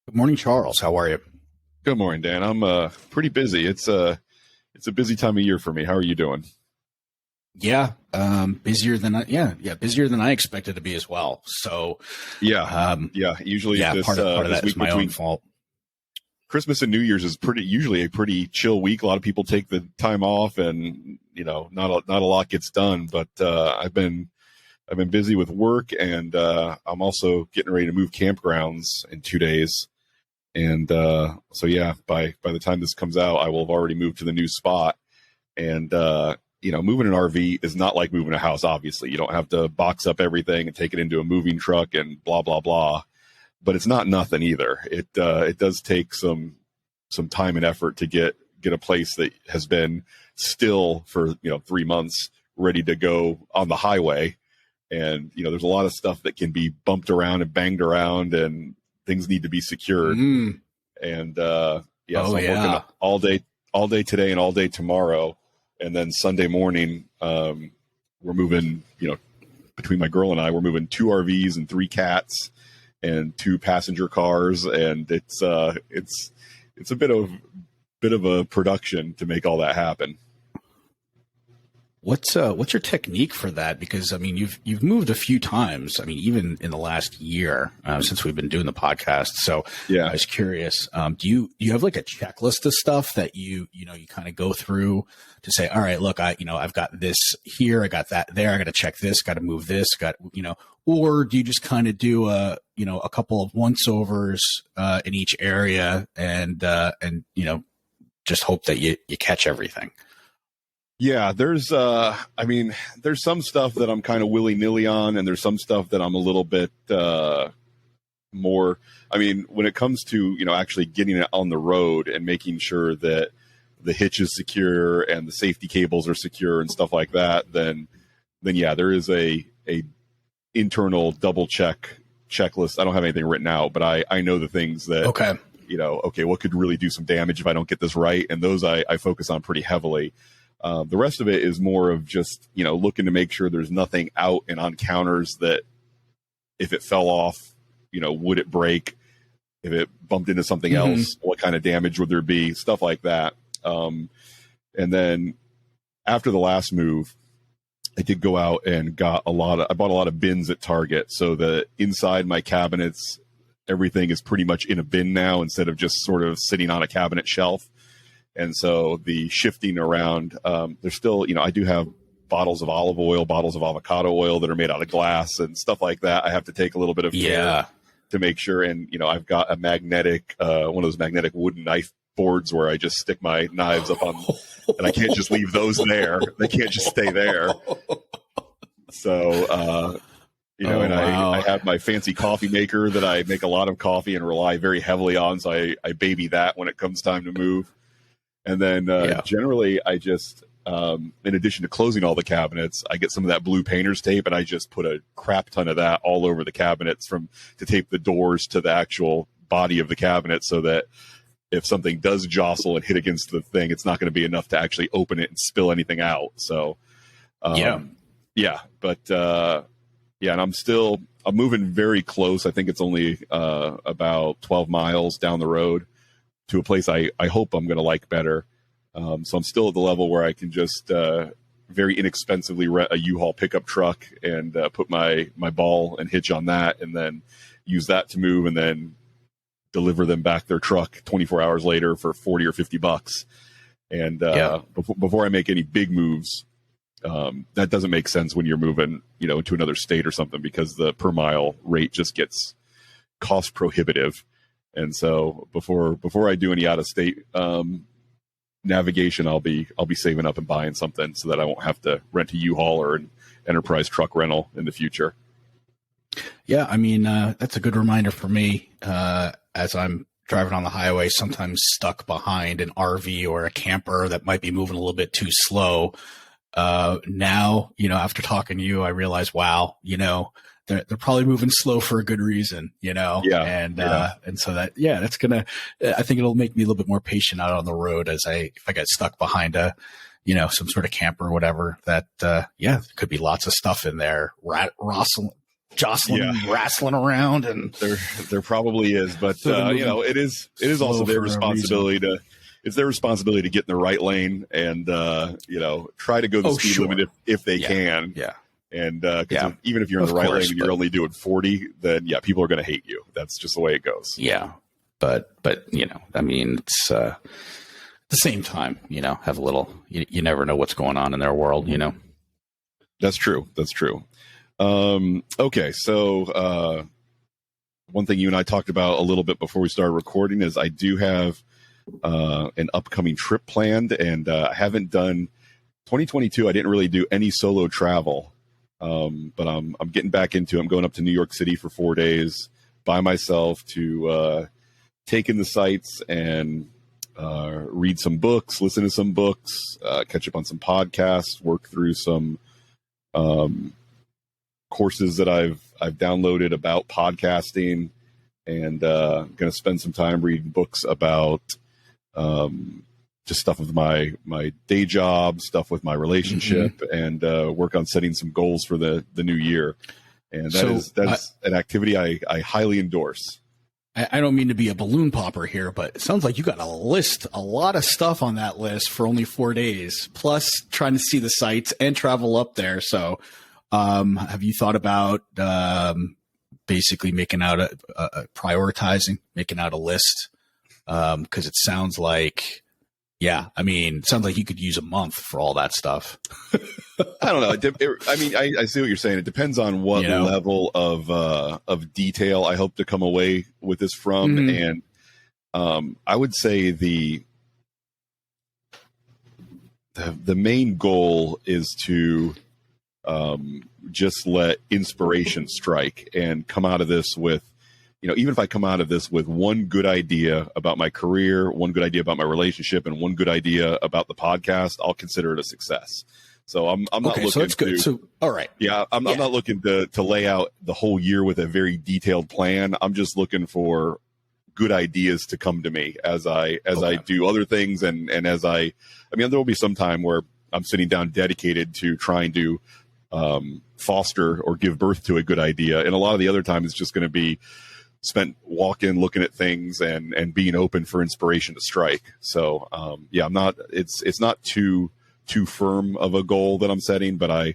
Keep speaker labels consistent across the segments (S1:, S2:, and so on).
S1: Good morning, Charles. How are you?
S2: Good morning, Dan. I'm pretty busy. It's a busy time of year for me. How are you doing?
S1: Yeah, busier than busier than I expected to be as well. So,
S2: Yeah,
S1: um,
S2: yeah. Usually
S1: yeah, part of
S2: this
S1: that is
S2: week
S1: my own
S2: between
S1: fault.
S2: Christmas and New Year's is usually a pretty chill week. A lot of people take the time off, and not a lot gets done. But I've been busy with work, and I'm also getting ready to move campgrounds in 2 days. And so yeah, by the time this comes out, I will have already moved to the new spot. And moving an RV is not like moving a house. Obviously, you don't have to box up everything and take it into a moving truck and blah blah blah. But it's not nothing either. It does take some time and effort to get a place that has been still for 3 months ready to go on the highway. And there's a lot of stuff that can be bumped around and banged around, and things need to be secured. And so I'm working all day today and all day tomorrow, and then Sunday morning we're moving. Between my girl and I, we're moving 2 RVs and 3 cats and 2 passenger cars, and it's a bit of a production to make all that happen.
S1: What's your technique for that? Because I mean, you've moved a few times. I mean, even in the last year since we've been doing the podcast. So
S2: Yeah,
S1: I was curious. Do you have like a checklist of stuff that you kind of go through to say, all right, look, I've got this here, I got that there, I got to check this, got to move this, or do you just kind of do a couple of once overs in each area and just hope that you catch everything?
S2: yeah. There's some stuff that I'm kind of willy-nilly on, and there's some stuff that I'm a little bit more. I mean, when it comes to actually getting it on the road and making sure that the hitch is secure and the safety cables are secure and stuff like that, then yeah, there is a internal double checklist. I don't have anything written out, but I know the things that what could really do some damage if I don't get this right, and those I focus on pretty heavily. The rest of it is more of just, looking to make sure there's nothing out and on counters that if it fell off, would it break? If it bumped into something else, what kind of damage would there be? Stuff like that. And then after the last move, I did go out and I bought a lot of bins at Target, so that inside my cabinets, everything is pretty much in a bin now instead of just sort of sitting on a cabinet shelf. And so the shifting around, there's still, I do have bottles of olive oil, bottles of avocado oil that are made out of glass and stuff like that. I have to take a little bit of care to make sure. And, I've got a magnetic, one of those magnetic wooden knife boards where I just stick my knives up on, and I can't just leave those there. They can't just stay there. So, I have my fancy coffee maker that I make a lot of coffee and rely very heavily on. So I baby that when it comes time to move. And then generally I just, in addition to closing all the cabinets, I get some of that blue painter's tape, and I just put a crap ton of that all over the cabinets to tape the doors to the actual body of the cabinet, so that if something does jostle and hit against the thing, it's not going to be enough to actually open it and spill anything out. So, and I'm moving very close. I think it's only about 12 miles down the road to a place I hope I'm going to like better. So I'm still at the level where I can just very inexpensively rent a U-Haul pickup truck and put my ball and hitch on that, and then use that to move, and then deliver them back their truck 24 hours later for $40 or $50. And before I make any big moves, that doesn't make sense when you're moving, into another state or something, because the per mile rate just gets cost prohibitive. And so before I do any out of state navigation, I'll be saving up and buying something so that I won't have to rent a U-Haul or an enterprise truck rental in the future.
S1: Yeah, I mean, that's a good reminder for me as I'm driving on the highway, sometimes stuck behind an RV or a camper that might be moving a little bit too slow. Now, after talking to you, I realize, wow, they're probably moving slow for a good reason, and so that's I think it'll make me a little bit more patient out on the road if I get stuck behind some sort of camper or whatever, that, there could be lots of stuff in there, jostling, wrestling around, and
S2: there probably is, but it is also their responsibility it's their responsibility to get in the right lane and try to go the speed limit if they can.
S1: Yeah.
S2: And even if you're in the right lane and you're only doing 40, then people are going to hate you. That's just the way it goes.
S1: Yeah. But I mean, it's at the same time, have a little, you never know what's going on in their world,
S2: That's true. Okay. So, one thing you and I talked about a little bit before we started recording is I do have an upcoming trip planned, and I haven't done 2022. I didn't really do any solo travel, but I'm getting back into it. I'm going up to New York City for 4 days by myself to take in the sights and read some books, listen to some books, catch up on some podcasts, work through some courses that I've downloaded about podcasting, and going to spend some time reading books about just stuff with my day job, stuff with my relationship, and work on setting some goals for the new year. And that is an activity I highly endorse.
S1: I don't mean to be a balloon popper here, but it sounds like you got a lot of stuff on that list for only 4 days, plus trying to see the sites and travel up there. So have you thought about basically making out prioritizing, making out a list? Because it sounds like, it sounds like you could use a month for all that stuff.
S2: I don't know. I see what you're saying. It depends on what level of detail I hope to come away with this from. And I would say the main goal is to just let inspiration strike and come out of this with, even if I come out of this with one good idea about my career, one good idea about my relationship, and one good idea about the podcast, I'll consider it a success. So I'm not looking. So that's good. So all right. Yeah, I'm not looking to lay out the whole year with a very detailed plan. I'm just looking for good ideas to come to me as I do other things, and as there will be some time where I'm sitting down dedicated to trying to foster or give birth to a good idea, and a lot of the other time is just going to be spent walking, looking at things, and being open for inspiration to strike. So I'm not. It's not too firm of a goal that I'm setting, but I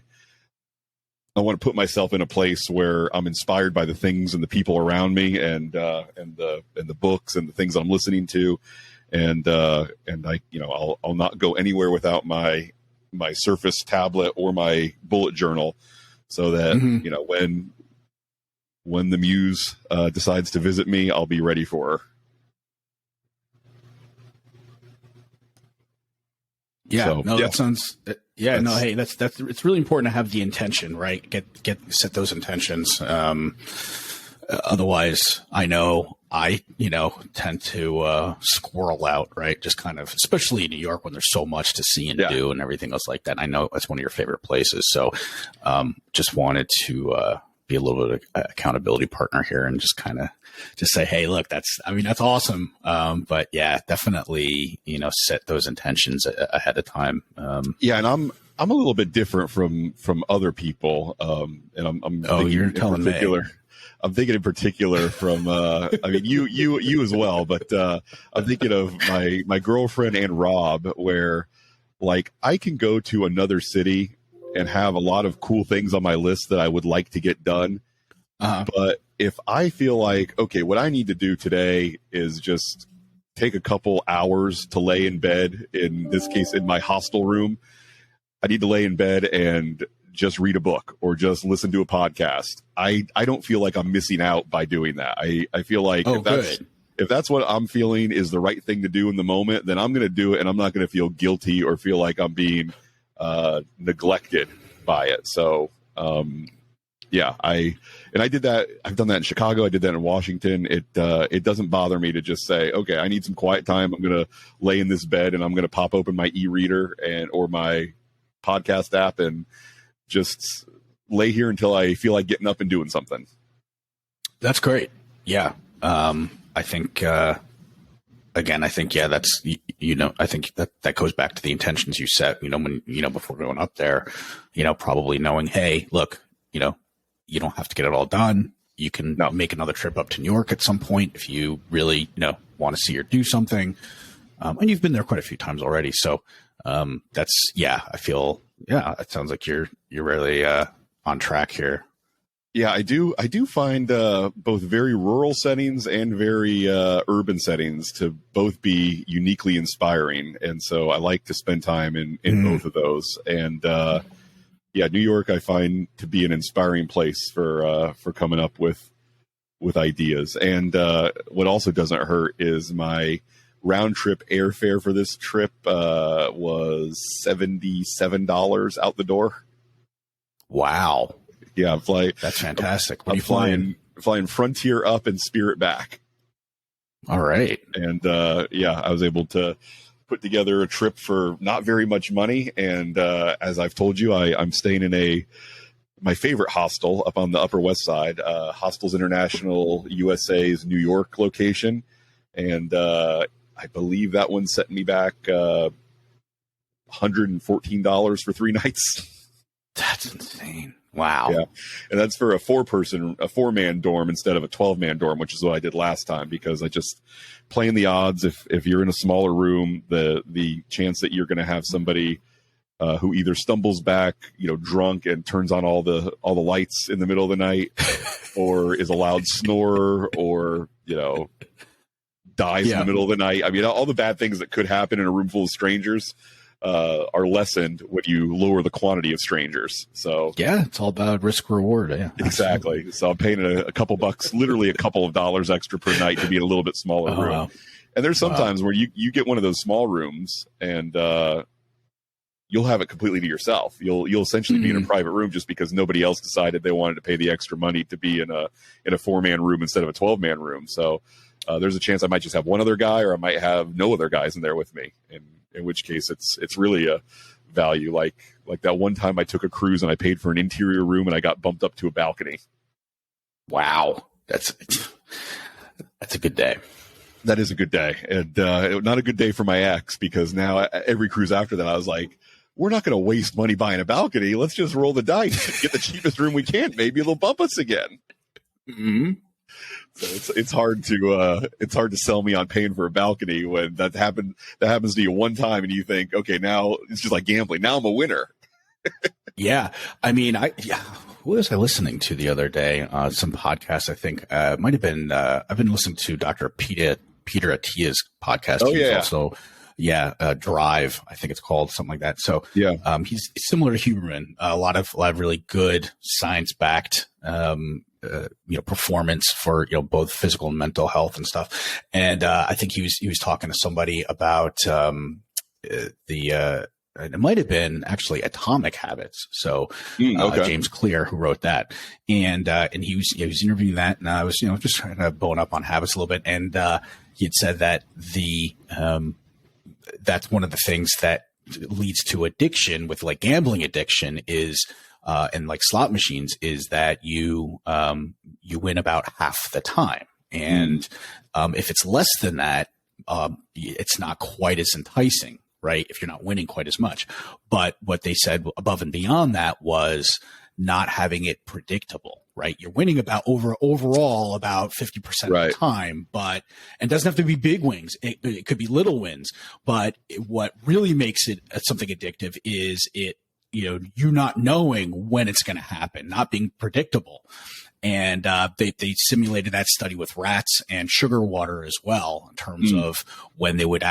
S2: want to put myself in a place where I'm inspired by the things and the people around me, and the books and the things I'm listening to, and I'll not go anywhere without my Surface tablet or my bullet journal, so that when the muse decides to visit me, I'll be ready for her.
S1: That sounds. Hey, that's it's really important to have the intention, right? Set those intentions. Otherwise, I know I tend to squirrel out, right? Just kind of, especially in New York when there's so much to see and do and everything else like that. I know that's one of your favorite places, so just wanted to be a little bit of accountability partner here and just kind of say, hey, look, that's awesome. But definitely, set those intentions ahead of time. And I'm a little bit different from other people. And I'm
S2: you're telling me. I'm thinking in particular from, you as well, but I'm thinking of my girlfriend and Rob, where like I can go to another city and have a lot of cool things on my list that I would like to get done. But if I feel like, okay, what I need to do today is just take a couple hours to lay in bed, in this case, in my hostel room, I need to lay in bed and just read a book or just listen to a podcast. I don't feel like I'm missing out by doing that. I feel like if that's what I'm feeling is the right thing to do in the moment, then I'm going to do it, and I'm not going to feel guilty or feel like I'm being neglected by it. So, I did that. I've done that in Chicago. I did that in Washington. It doesn't bother me to just say, okay, I need some quiet time. I'm going to lay in this bed and I'm going to pop open my e-reader or my podcast app and just lay here until I feel like getting up and doing something.
S1: That's great. Yeah. I think, that's, I think that goes back to the intentions you set, when, before going up there, probably knowing, hey, look, you don't have to get it all done. You can make another trip up to New York at some point if you really, want to see or do something. And you've been there quite a few times already. So I feel, it sounds like you're really on track here.
S2: Yeah, I do find both very rural settings and very urban settings to both be uniquely inspiring. And so I like to spend time in both of those. And New York I find to be an inspiring place for coming up with ideas. And what also doesn't hurt is my round trip airfare for this trip was $77 out the door.
S1: Wow.
S2: Yeah,
S1: that's fantastic.
S2: I'm flying Frontier up and Spirit back.
S1: All right.
S2: And I was able to put together a trip for not very much money. And as I've told you, I'm staying in my favorite hostel up on the Upper West Side, Hostels International USA's New York location. And I believe that one set me back $114 for 3 nights.
S1: That's insane. Wow.
S2: Yeah. And that's for a 4-man dorm instead of a 12-man dorm, which is what I did last time, because I just playing the odds. If you're in a smaller room, the chance that you're going to have somebody who either stumbles back, drunk and turns on all the lights in the middle of the night, or is a loud snorer, or, dies in the middle of the night. I mean, all the bad things that could happen in a room full of strangers are lessened when you lower the quantity of strangers. So
S1: yeah, it's all about risk reward. Yeah,
S2: exactly.
S1: Absolutely.
S2: So I'm paying a couple bucks, literally a couple of dollars extra per night to be in a little bit smaller room. Wow. And there's sometimes where you get one of those small rooms and you'll have it completely to yourself. You'll essentially be in a private room just because nobody else decided they wanted to pay the extra money to be in a 4-man room instead of a 12-man room. So there's a chance I might just have one other guy, or I might have no other guys in there with me. And in which case it's really a value. Like that one time I took a cruise and I paid for an interior room and I got bumped up to a balcony.
S1: Wow. That's a good day.
S2: That is a good day. And not a good day for my ex, because now every cruise after that, I was like, we're not going to waste money buying a balcony. Let's just roll the dice and get the cheapest room we can. Maybe they'll bump us again.
S1: Mm-hmm.
S2: So it's hard to sell me on paying for a balcony when that happens to you one time and you think, okay, now it's just like gambling. Now I'm a winner.
S1: Yeah. I mean, what was I listening to the other day? Some podcast, I think, might have been, I've been listening to Dr. Peter Attia's podcast.
S2: Oh, yeah.
S1: Also, Drive, I think it's called, something like that. So, he's similar to Huberman, a lot of really good science-backed, performance for, both physical and mental health and stuff. And, I think he was talking to somebody about, it might have been actually Atomic Habits. So, James Clear, who wrote that, and he was interviewing that, and I was, just trying to bone up on habits a little bit. And, he had said that that's one of the things that leads to addiction with like gambling addiction is, and like slot machines, is that you win about half the time. And, if it's less than that, it's not quite as enticing, right? If you're not winning quite as much. But what they said above and beyond that was not having it predictable, right? You're winning about overall about 50% of the time, but it doesn't have to be big wins. It could be little wins, but what really makes it something addictive is you not knowing when it's going to happen, not being predictable. And they simulated that study with rats and sugar water as well, in terms of when they would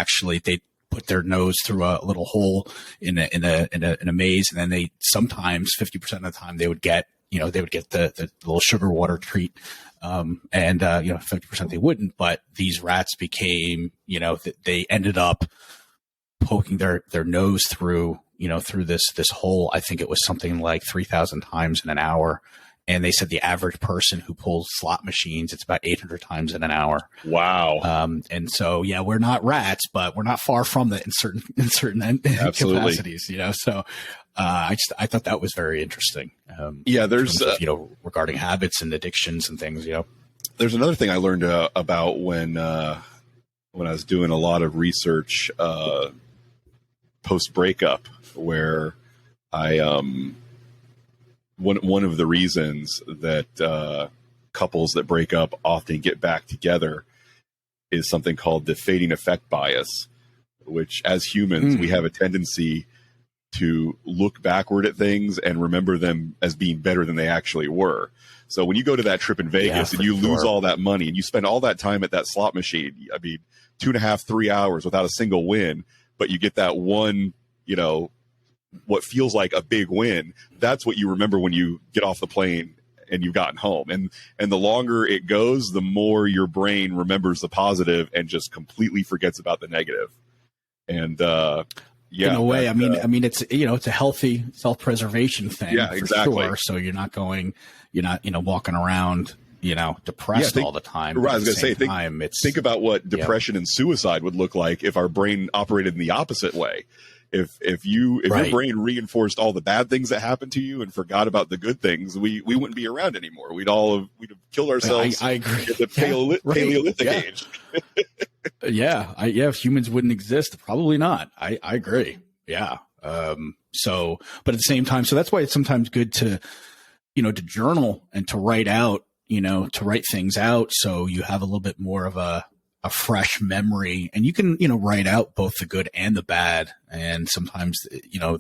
S1: they put their nose through a little hole in a maze, and then they sometimes 50% of the time they would get the little sugar water treat, and 50% they wouldn't. But these rats became, they ended up poking their nose through this hole. I think it was something like 3,000 times in an hour. And they said the average person who pulls slot machines, it's about 800 times in an hour.
S2: Wow.
S1: And so, we're not rats, but we're not far from that in certain capacities, So, I thought that was very interesting.
S2: There's,
S1: regarding habits and addictions and things,
S2: There's another thing I learned about when I was doing a lot of research, post breakup, where I one of the reasons that couples that break up often get back together is something called the fading effect bias, which as humans, we have a tendency to look backward at things and remember them as being better than they actually were. So when you go to that trip in Vegas and you lose all that money and you spend all that time at that slot machine, I mean, 2.5, 3 hours without a single win, but you get that one, you know, what feels like a big win. That's what you remember when you get off the plane and you've gotten home. And the longer it goes, the more your brain remembers the positive and just completely forgets about the negative. And, yeah,
S1: in a way, I mean, it's, you know, it's a healthy self-preservation thing.
S2: Yeah, exactly.
S1: Sure. So you're not, you know, walking around, you know, depressed all the time.
S2: Right. I was going to say, think about what depression and suicide would look like if our brain operated in the opposite way. If your brain reinforced all the bad things that happened to you and forgot about the good things, we wouldn't be around anymore. We'd have killed ourselves.
S1: I agree.
S2: At the Paleolithic age.
S1: If humans wouldn't exist, probably not. I agree. Yeah. So, but at the same time, so that's why it's sometimes good to, you know, to journal and to write out, you know, to write things out. So you have a little bit more of a fresh memory, and you can, you know, write out both the good and the bad. And sometimes, you know,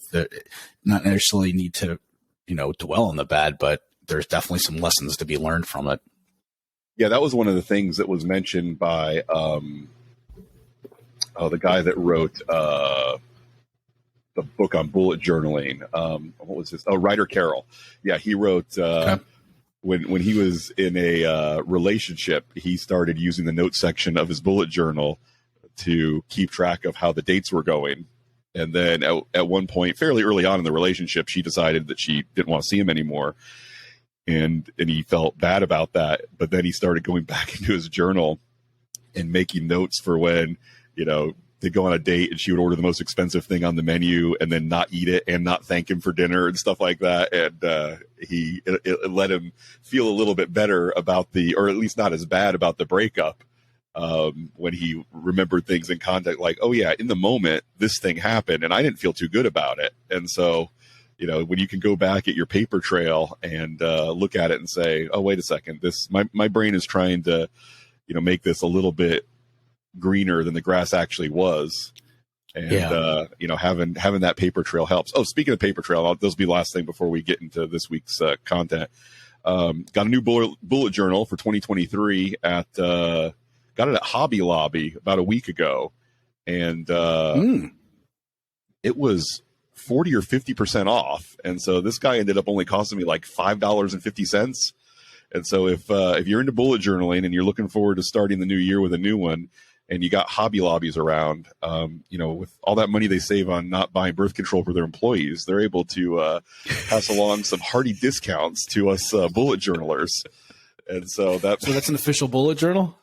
S1: not necessarily need to, you know, dwell on the bad, but there's definitely some lessons to be learned from it.
S2: Yeah. That was one of the things that was mentioned by, the guy that wrote, the book on bullet journaling. What was his? Oh, Ryder Carroll. Yeah. He wrote, when he was in a relationship, he started using the notes section of his bullet journal to keep track of how the dates were going. And then at one point, fairly early on in the relationship, she decided that she didn't want to see him anymore. And he felt bad about that. But then he started going back into his journal and making notes for when, you know, they'd go on a date and she would order the most expensive thing on the menu and then not eat it and not thank him for dinner and stuff like that. And it let him feel a little bit better about or at least not as bad about the breakup, when he remembered things in context, like, oh yeah, in the moment this thing happened and I didn't feel too good about it. And so, you know, when you can go back at your paper trail and look at it and say, oh, wait a second, my brain is trying to, you know, make this a little bit greener than the grass actually was. And, you know, having that paper trail helps. Oh, speaking of paper trail, this will be the last thing before we get into this week's content. Got a new bullet journal for 2023 got it at Hobby Lobby about a week ago. And it was 40 or 50% off. And so this guy ended up only costing me like $5.50. And so if you're into bullet journaling and you're looking forward to starting the new year with a new one, and you got Hobby Lobbies around, you know, with all that money they save on not buying birth control for their employees, they're able to pass along some hearty discounts to us bullet journalers. And so that's
S1: an official bullet journal?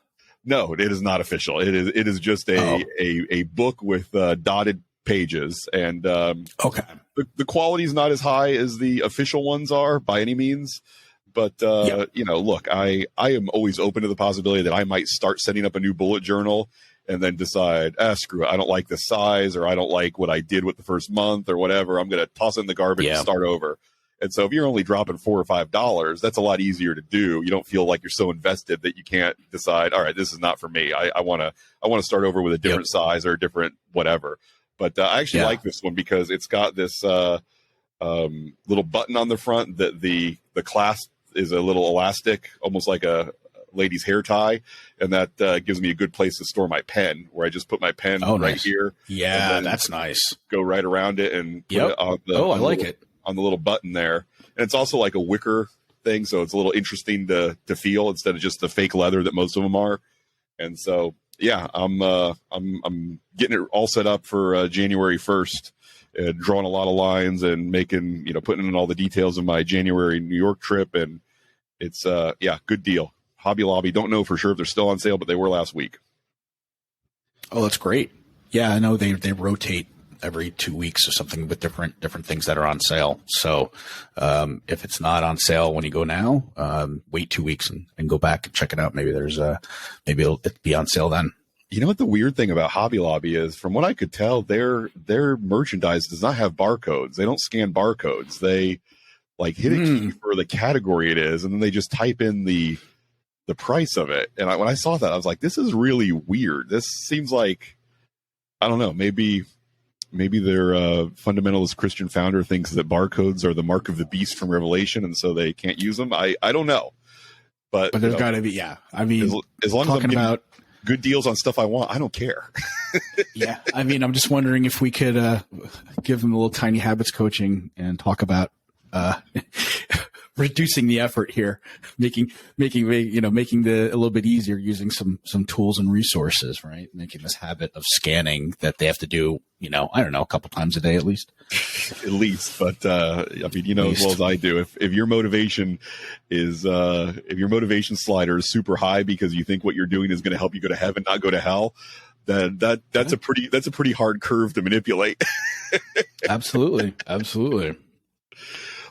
S2: No, it is not official. It is just a book with dotted pages, and the quality is not as high as the official ones are by any means. But, you know, look, I am always open to the possibility that I might start setting up a new bullet journal and then decide, screw it, I don't like the size, or I don't like what I did with the first month or whatever. I'm going to toss it in the garbage and start over. And so if you're only dropping $4 or $5, that's a lot easier to do. You don't feel like you're so invested that you can't decide, all right, this is not for me. I want to start over with a different size or a different whatever. But I actually like this one because it's got this little button on the front that the clasp is a little elastic, almost like a lady's hair tie, and that gives me a good place to store my pen, where I just put my pen here.
S1: Yeah, that's nice.
S2: Go right around it and put it on on the little button there. And it's also like a wicker thing, so it's a little interesting to feel instead of just the fake leather that most of them are. And so, yeah, I'm getting it all set up for January 1st. Drawing a lot of lines and making, you know, putting in all the details of my January New York trip. And it's, good deal. Hobby Lobby. Don't know for sure if they're still on sale, but they were last week.
S1: Oh, that's great. Yeah, I know they rotate every 2 weeks or something with different things that are on sale. So if it's not on sale when you go now, wait 2 weeks and go back and check it out. Maybe maybe it'll be on sale then.
S2: You know what the weird thing about Hobby Lobby is? From what I could tell, their merchandise does not have barcodes. They don't scan barcodes. They like hit a key for the category it is, and then they just type in the price of it. And when I saw that, I was like, this is really weird. This seems like, I don't know, maybe their fundamentalist Christian founder thinks that barcodes are the mark of the beast from Revelation, and so they can't use them. I don't know, but
S1: there's got to be, yeah. I mean,
S2: as long as I'm getting
S1: about
S2: good deals on stuff I want, I don't care.
S1: Yeah, I mean, I'm just wondering if we could give them a little tiny habits coaching and talk about reducing the effort here, making a little bit easier using some tools and resources, right? Making this habit of scanning that they have to do, I don't know, a couple times a day at least.
S2: At least, but I mean, as well as I do, if your motivation is if your motivation slider is super high because you think what you're doing is going to help you go to heaven, not go to hell, then that's a pretty hard curve to manipulate. Absolutely.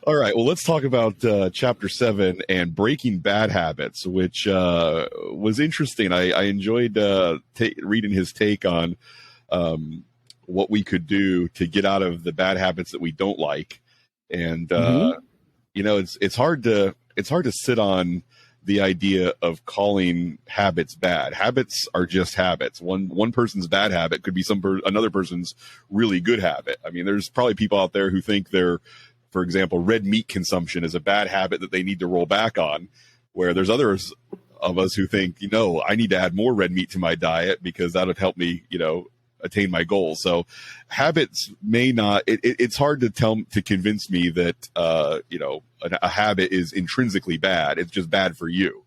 S2: All right. Well, let's talk about Chapter 7 and breaking bad habits, which was interesting. I enjoyed reading his take on what we could do to get out of the bad habits that we don't like. And, it's hard to sit on the idea of calling habits bad. Habits are just habits. One person's bad habit could be another person's really good habit. I mean, there's probably people out there who think for example, red meat consumption is a bad habit that they need to roll back on, where there's others of us who think, I need to add more red meat to my diet because that would help me, attain my goals. So habits may not, it's hard to convince me that, a habit is intrinsically bad. It's just bad for you.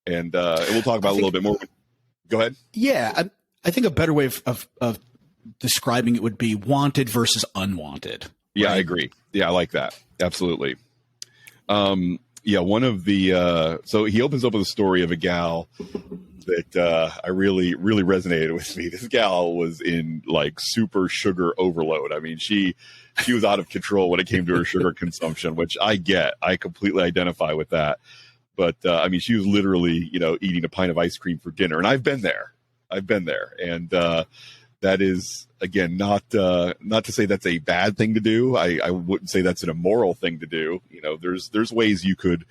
S2: And we'll talk about it a little bit more. Go ahead.
S1: Yeah. I think a better way of describing it would be wanted versus unwanted.
S2: Yeah, I agree. Yeah, I like that. Absolutely. One of the so he opens up with a story of a gal that I really resonated with me. This gal was in like super sugar overload. I mean, she was out of control when it came to her sugar consumption, which I get. I completely identify with that. But I mean, she was literally, eating a pint of ice cream for dinner, and I've been there, and that is, again, not to say that's a bad thing to do. I wouldn't say that's an immoral thing to do. There's ways you could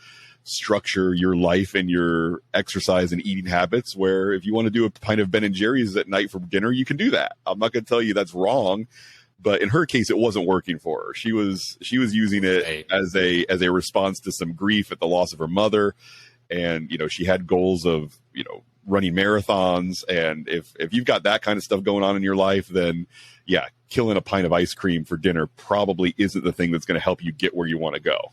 S2: structure your life and your exercise and eating habits where if you want to do a pint of Ben and Jerry's at night for dinner, you can do that. I'm not going to tell you that's wrong, but in her case, it wasn't working for her. She was using it as a response to some grief at the loss of her mother, and she had goals of running marathons. And if you've got that kind of stuff going on in your life, then yeah, killing a pint of ice cream for dinner probably isn't the thing that's going to help you get where you want to go.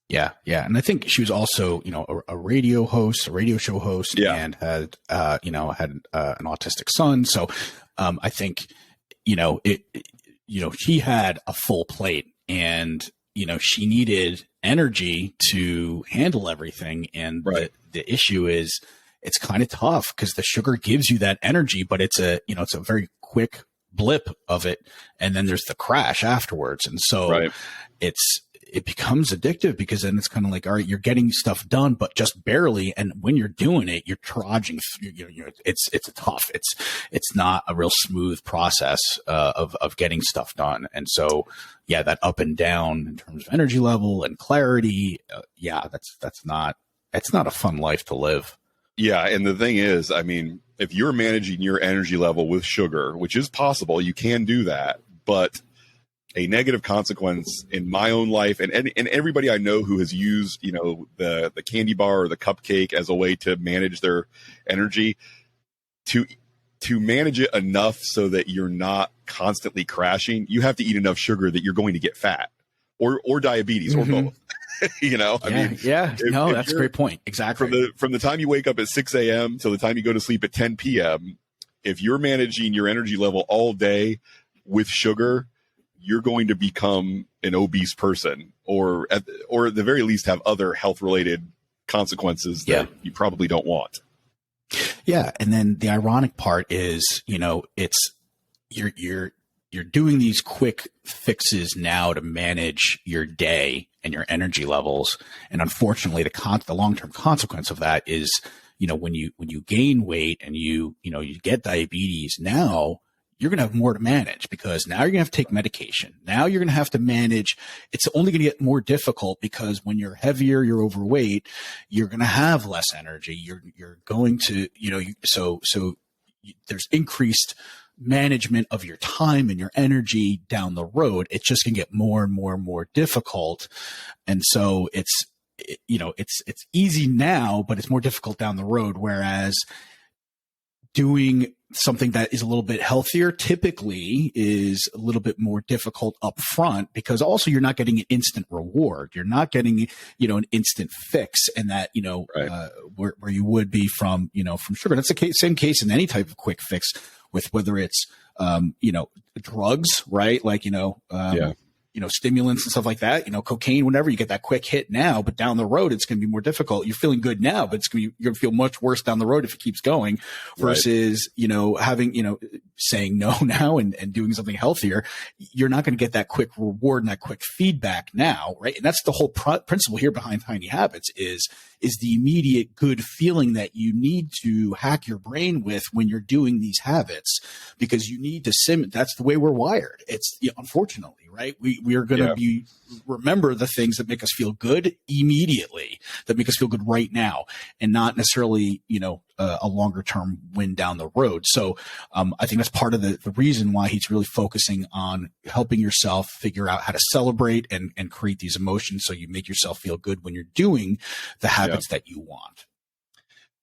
S1: Yeah. Yeah. And I think she was also, a radio show host, and had an autistic son. So, I think, she had a full plate, and, she needed energy to handle everything. And the issue is, it's kind of tough because the sugar gives you that energy, but it's a very quick blip of it. And then there's the crash afterwards. And so it becomes addictive because then it's kind of like, all right, you're getting stuff done, but just barely. And when you're doing it, you're trudging through, it's tough. It's not a real smooth process of getting stuff done. And so, yeah, that up and down in terms of energy level and clarity. It's not a fun life to live.
S2: Yeah. And the thing is, I mean, if you're managing your energy level with sugar, which is possible, you can do that. But a negative consequence in my own life and everybody I know who has used, the candy bar or the cupcake as a way to manage their energy, to manage it enough so that you're not constantly crashing, you have to eat enough sugar that you're going to get fat or diabetes or both. That's
S1: a great point. Exactly.
S2: From the time you wake up at 6 a.m. till the time you go to sleep at 10 p.m., if you're managing your energy level all day with sugar, you're going to become an obese person, or at the very least have other health related consequences that you probably don't want.
S1: Yeah. And then the ironic part is, it's you're doing these quick fixes now to manage your day and your energy levels. And unfortunately, the long-term consequence of that is, when you gain weight and you get diabetes, now you're going to have more to manage, because now you're going to have to take medication. Now you're going to have to manage. It's only going to get more difficult, because when you're heavier, you're overweight, you're going to have less energy. You're going to, so there's increased management of your time and your energy down the road. It's just going to get more and more and more difficult. And so it's easy now, but it's more difficult down the road. Whereas doing something that is a little bit healthier typically is a little bit more difficult up front, because also you're not getting an instant reward. You're not getting, an instant fix, and that,
S2: Right.
S1: Where you would be from sugar. That's the same case in any type of quick fix, with whether it's, drugs, right? Like,
S2: Yeah.
S1: Stimulants and stuff like that, cocaine, whenever you get that quick hit now, but down the road, it's going to be more difficult. You're feeling good now, but you're going to feel much worse down the road if it keeps going, versus, having, saying no now and doing something healthier. You're not going to get that quick reward and that quick feedback now. Right. And that's the whole principle here behind Tiny Habits is the immediate good feeling that you need to hack your brain with when you're doing these habits, because you need to that's the way we're wired. It's unfortunately, right? We are going to remember the things that make us feel good immediately, that make us feel good right now, and not necessarily, a longer term win down the road. So I think that's part of the reason why he's really focusing on helping yourself figure out how to celebrate and create these emotions, so you make yourself feel good when you're doing the habits that you want.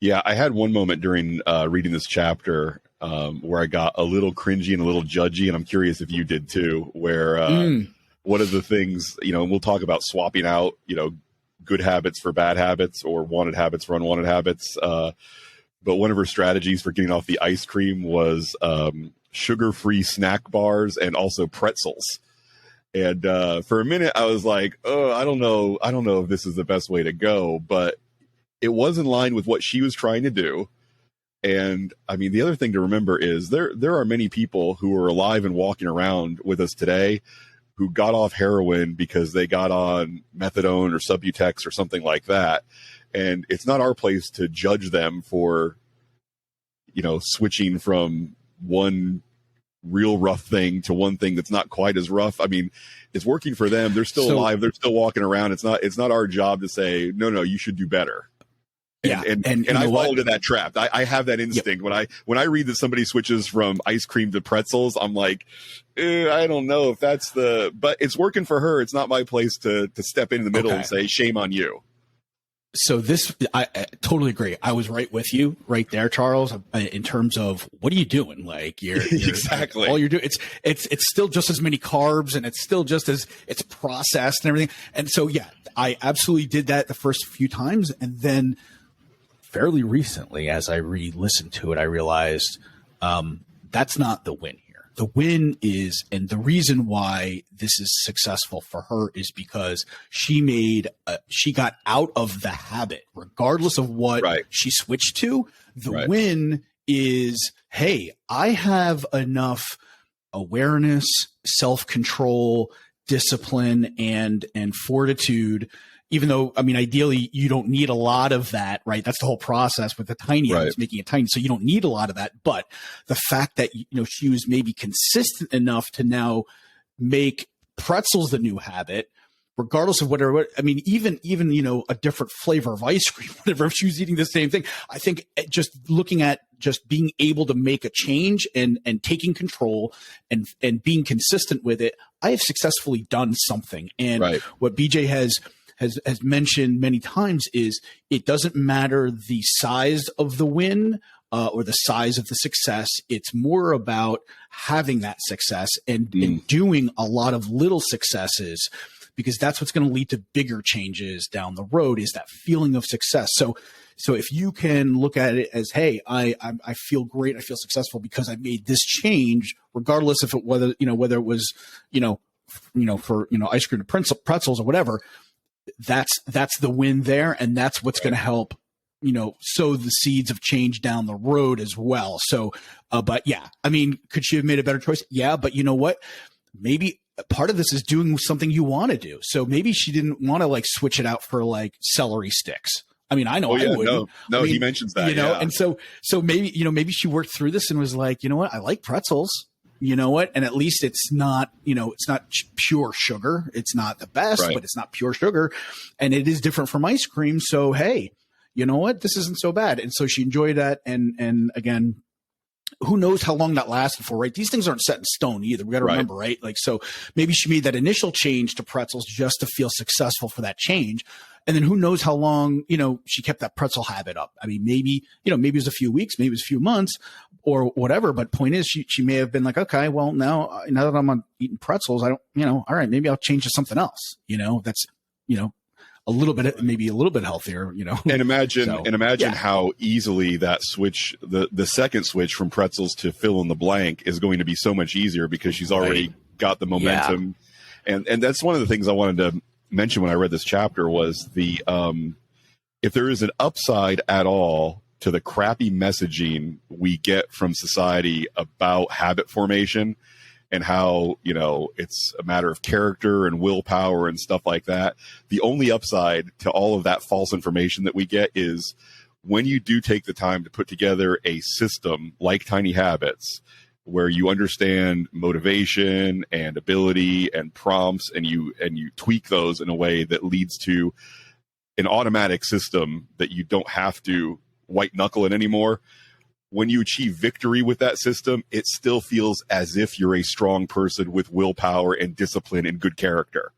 S2: Yeah, I had one moment during reading this chapter where I got a little cringy and a little judgy, and I'm curious if you did too, where one of the things, and we'll talk about swapping out, good habits for bad habits, or wanted habits for unwanted habits. But one of her strategies for getting off the ice cream was sugar-free snack bars and also pretzels. And for a minute, I was like, oh, I don't know if this is the best way to go, but it was in line with what she was trying to do. And I mean, the other thing to remember is there are many people who are alive and walking around with us today who got off heroin because they got on methadone or Subutex or something like that. And it's not our place to judge them for, switching from one real rough thing to one thing that's not quite as rough. I mean, it's working for them. They're still alive. They're still walking around. It's not our job to say, no, you should do better. And I fall into that trap. I have that instinct. Yep. When I read that somebody switches from ice cream to pretzels, I'm like, I don't know if that's but it's working for her. It's not my place to step in the middle and say, shame on you.
S1: So I totally agree. I was right with you right there, Charles, in terms of what are you doing? Like you're
S2: exactly
S1: all you're doing. It's still just as many carbs, and it's still just as it's processed and everything. And so, yeah, I absolutely did that the first few times. And then fairly recently, as I re-listened to it, I realized that's not the win here. The win is, and the reason why this is successful for her is because she got out of the habit, regardless of what she switched to. The win is, hey, I have enough awareness, self-control, discipline, and fortitude. Even though, I mean, ideally, you don't need a lot of that, right? That's the whole process with the tiny habits, making it tiny. So you don't need a lot of that. But the fact that, she was maybe consistent enough to now make pretzels the new habit, regardless of whatever, I mean, even, a different flavor of ice cream, whatever, if she was eating the same thing, I think just looking at just being able to make a change and taking control and being consistent with it, I have successfully done something. And what BJ has mentioned many times is it doesn't matter the size of the win or the size of the success. It's more about having that success and doing a lot of little successes, because that's what's going to lead to bigger changes down the road, is that feeling of success. So if you can look at it as, hey, I feel great, I feel successful because I made this change, regardless of whether it was, for, ice cream to pretzels or whatever, that's the win there. And that's what's going to help, sow the seeds of change down the road as well. So, but yeah, I mean, could she have made a better choice? Yeah. But you know what? Maybe part of this is doing something you want to do. So maybe she didn't want to switch it out for celery sticks. I mean, I know I wouldn't.
S2: No, he mentions that,
S1: and so maybe, maybe she worked through this and was like, you know what? I like pretzels. you know what? And at least it's not, it's not pure sugar. It's not the best,
S2: Right.
S1: but it's not pure sugar. And it is different from ice cream. So, hey, you know what? This isn't so bad. And so she enjoyed that. And again, who knows how long that lasted for, right? These things aren't set in stone either. We got to remember, right? Like, so maybe she made that initial change to pretzels just to feel successful for that change. And then who knows how long, she kept that pretzel habit up. I mean, maybe it was a few weeks, maybe it was a few months or whatever. But point is, she may have been like, okay, well, now that I'm on eating pretzels, I don't, all right, maybe I'll change to something else, that's, maybe a little bit healthier,
S2: And imagine how easily that switch, the second switch from pretzels to fill in the blank is going to be so much easier because she's already got the momentum. Yeah. And that's one of the things I wanted to mention when I read this chapter was the if there is an upside at all to the crappy messaging we get from society about habit formation and how, it's a matter of character and willpower and stuff like that. The only upside to all of that false information that we get is when you do take the time to put together a system like Tiny Habits, where you understand motivation and ability and prompts, and you tweak those in a way that leads to an automatic system that you don't have to white knuckle it anymore. When you achieve victory with that system, it still feels as if you're a strong person with willpower and discipline and good character.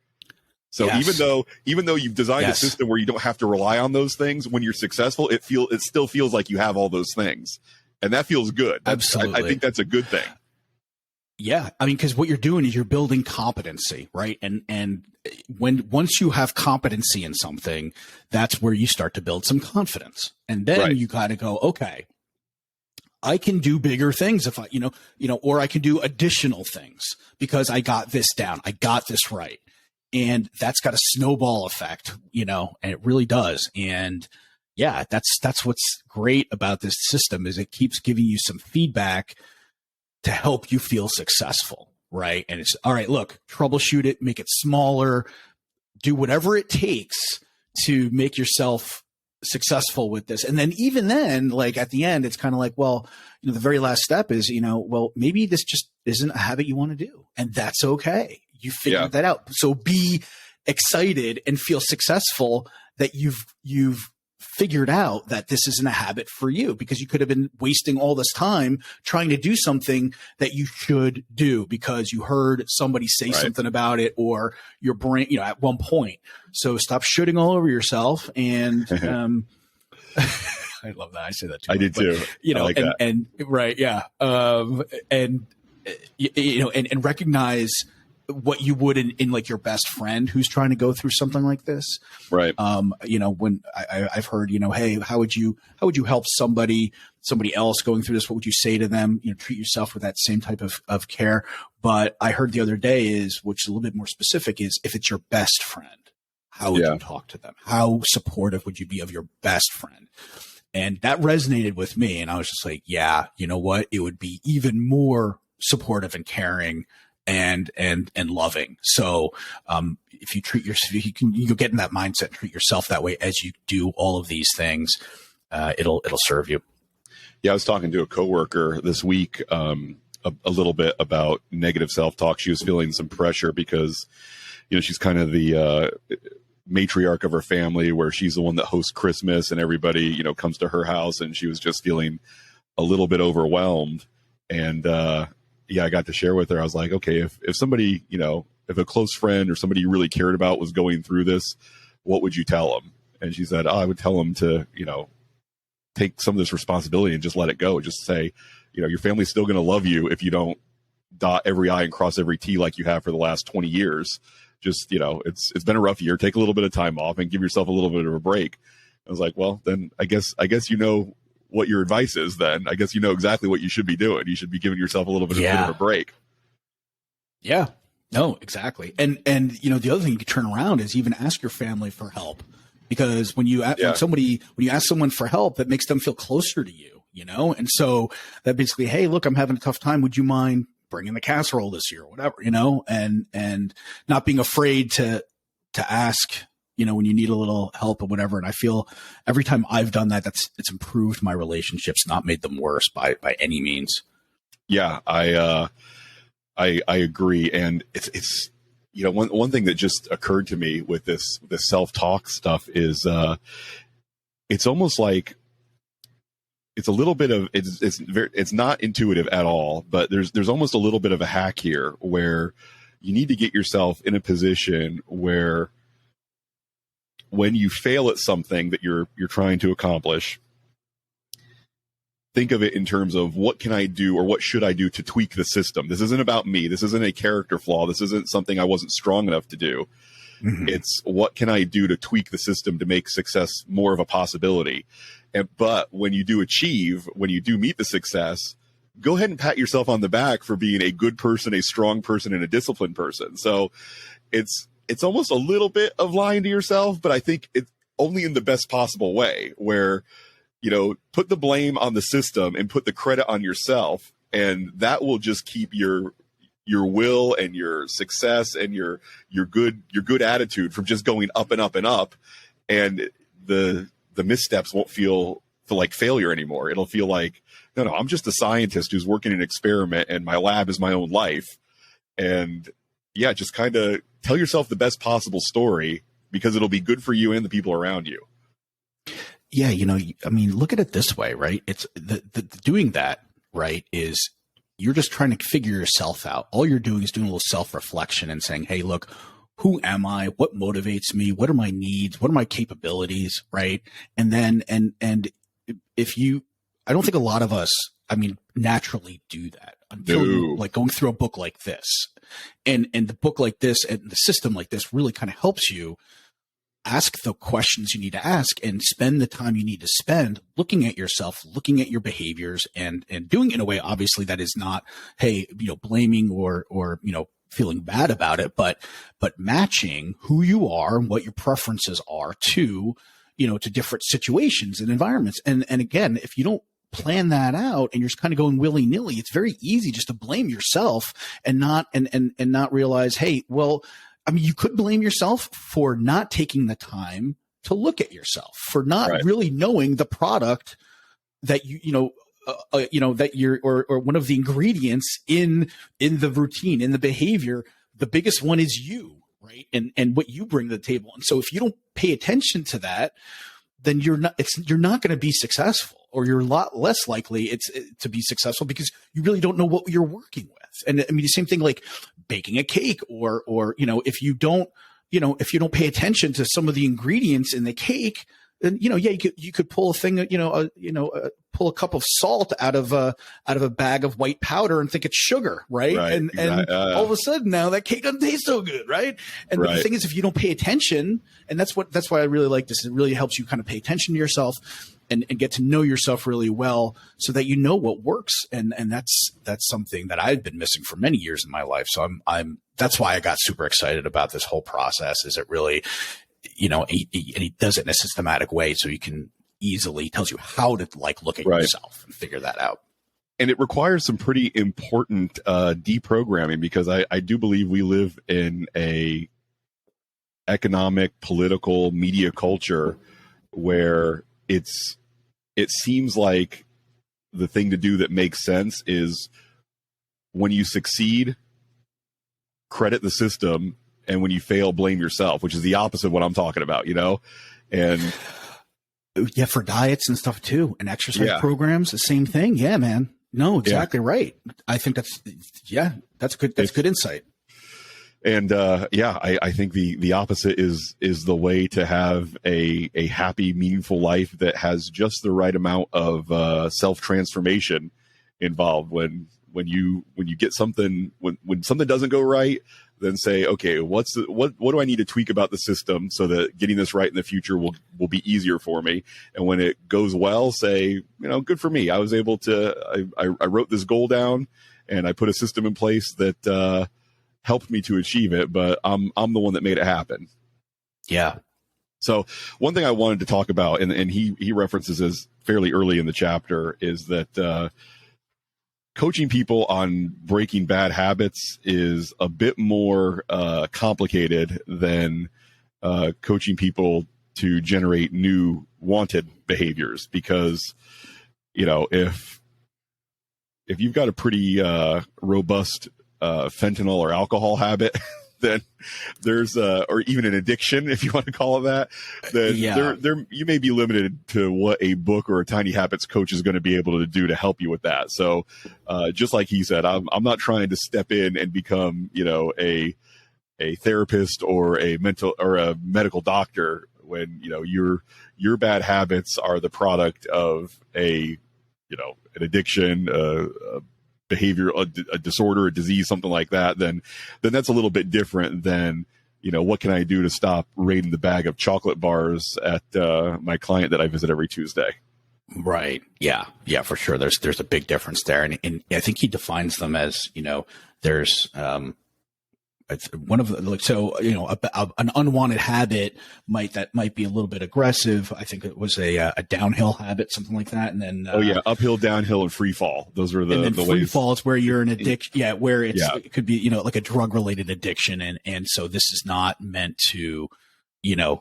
S2: So even though you've designed a system where you don't have to rely on those things, when you're successful, it still feels like you have all those things. And that feels good.
S1: Absolutely.
S2: I think that's a good thing.
S1: Yeah. I mean, because what you're doing is you're building competency, right? And once you have competency in something, that's where you start to build some confidence. And then you got to go, okay, I can do bigger things if I, or I can do additional things because I got this down. I got this right. And that's got a snowball effect, and it really does. And yeah, that's what's great about this system is it keeps giving you some feedback to help you feel successful, right? And it's all right, look, troubleshoot it, make it smaller, do whatever it takes to make yourself successful with this. And then even then, like at the end, it's kind of like, well, the very last step is, well, maybe this just isn't a habit you want to do. And that's okay. You figured that out. So be excited and feel successful that you've figured out that this isn't a habit for you, because you could have been wasting all this time trying to do something that you should do because you heard somebody say something about it or your brain, at one point. So stop shooting all over yourself. And I love that. I say that too.
S2: I did too.
S1: I like
S2: that.
S1: And right. Yeah. And recognize what you would in like your best friend who's trying to go through something like this.
S2: Right.
S1: When I've heard, hey, how would you help somebody else going through this? What would you say to them? Treat yourself with that same type of care. But I heard the other day which is a little bit more specific, is if it's your best friend, how would you talk to them? How supportive would you be of your best friend? And that resonated with me. And I was just like, yeah, you know what? It would be even more supportive and caring and loving. So, if you treat yourself, you get in that mindset, treat yourself that way as you do all of these things, it'll serve you.
S2: Yeah. I was talking to a coworker this week, a little bit about negative self-talk. She was feeling some pressure because, she's kind of the, matriarch of her family, where she's the one that hosts Christmas and everybody, comes to her house, and she was just feeling a little bit overwhelmed. And, I got to share with her. I was like, okay, if somebody, if a close friend or somebody you really cared about was going through this, what would you tell them? And she said, I would tell them to, take some of this responsibility and just let it go. Just say, your family's still going to love you if you don't dot every I and cross every T like you have for the last 20 years. Just, it's been a rough year. Take a little bit of time off and give yourself a little bit of a break. I was like, well, then I guess what your advice is. Then I guess exactly what you should be doing. You should be giving yourself a little bit of a break.
S1: Yeah, no, exactly. And the other thing you can turn around is even ask your family for help, because when you ask someone for help, that makes them feel closer to you, and so that basically, hey, look, I'm having a tough time. Would you mind bringing the casserole this year or whatever, and not being afraid to ask, when you need a little help or whatever. And I feel every time I've done that, it's improved my relationships, not made them worse by any means.
S2: Yeah. I agree. And it's, one thing that just occurred to me with this self-talk stuff is, it's almost like it's a little bit of, it's not intuitive at all, but there's almost a little bit of a hack here where you need to get yourself in a position where when you fail at something that you're trying to accomplish, think of it in terms of what can I do or what should I do to tweak the system? This isn't about me. This isn't a character flaw. This isn't something I wasn't strong enough to do. Mm-hmm. It's what can I do to tweak the system to make success more of a possibility? But when you do meet the success, go ahead and pat yourself on the back for being a good person, a strong person, and a disciplined person. So it's almost a little bit of lying to yourself, but I think it's only in the best possible way where, put the blame on the system and put the credit on yourself. And that will just keep your will and your success and your good attitude from just going up and up and up. And the missteps won't feel like failure anymore. It'll feel like, no, I'm just a scientist who's working an experiment and my lab is my own life. And yeah, just kind of tell yourself the best possible story because it'll be good for you and the people around you.
S1: Yeah. Look at it this way, right? It's the doing that, right, is you're just trying to figure yourself out. All you're doing is doing a little self-reflection and saying, hey, look, who am I? What motivates me? What are my needs? What are my capabilities? Right. And then, and if I don't think a lot of us, naturally do that until you, like going through a book like this and the book like this and the system like this really kind of helps you ask the questions you need to ask and spend the time you need to spend looking at yourself, looking at your behaviors and doing it in a way, obviously, that is not, hey, blaming or, feeling bad about it, but matching who you are and what your preferences are to different situations and environments. And again, if you don't plan that out and you're just kind of going willy nilly, it's very easy just to blame yourself and not realize, hey, well, you could blame yourself for not taking the time to look at yourself, for not really knowing the product that that you're, or one of the ingredients in the routine, in the behavior. The biggest one is you, right? And what you bring to the table. And so if you don't pay attention to that, then you're not going to be successful, or you're a lot less likely to be successful because you really don't know what you're working with. And the same thing like baking a cake or if you don't pay attention to some of the ingredients in the cake, then, you could pull a thing, pull a cup of salt out of a bag of white powder and think it's sugar. Right. And all of a sudden now that cake doesn't taste so good. Right. And the thing is, if you don't pay attention, and that's why I really like this, it really helps you kind of pay attention to yourself and get to know yourself really well so that you know what works. And that's something that I've been missing for many years in my life. So that's why I got super excited about this whole process, is it really, and he does it in a systematic way. So you can easily tells you how to look at yourself and figure that out.
S2: And it requires some pretty important deprogramming, because I do believe we live in a economic, political, media culture where it seems like the thing to do that makes sense is when you succeed, credit the system, and when you fail, blame yourself, which is the opposite of what I'm talking about, And
S1: yeah, for diets and stuff too, and exercise programs, the same thing. Yeah, man. No, exactly right. I think that's good. That's good insight.
S2: And I think the opposite is the way to have a happy, meaningful life that has just the right amount of self-transformation involved. When you get something, when something doesn't go right, then say, okay, what do I need to tweak about the system so that getting this right in the future will be easier for me? And when it goes well, say, good for me. I was able to, I wrote this goal down and I put a system in place that helped me to achieve it, but I'm the one that made it happen.
S1: Yeah.
S2: So one thing I wanted to talk about, and he references this fairly early in the chapter, is that coaching people on breaking bad habits is a bit more complicated than coaching people to generate new wanted behaviors. Because, if you've got a pretty robust fentanyl or alcohol habit, then there's or even an addiction, if you want to call it that, then there you may be limited to what a book or a Tiny Habits coach is going to be able to do to help you with that. So just like he said, I'm not trying to step in and become, a therapist or a medical doctor when, your bad habits are the product of an addiction, a behavior, a disorder, a disease, something like that, then that's a little bit different than, what can I do to stop raiding the bag of chocolate bars at my client that I visit every Tuesday.
S1: Right. Yeah. Yeah, for sure. There's a big difference there. And I think he defines them as, there's, it's one of the, an unwanted habit might be a little bit aggressive. I think it was a downhill habit, something like that. And then
S2: uphill, downhill, and free fall. Those are the
S1: free
S2: ways.
S1: fall is where you're an addiction. Yeah, where it could be like a drug related addiction, and so this is not meant to, to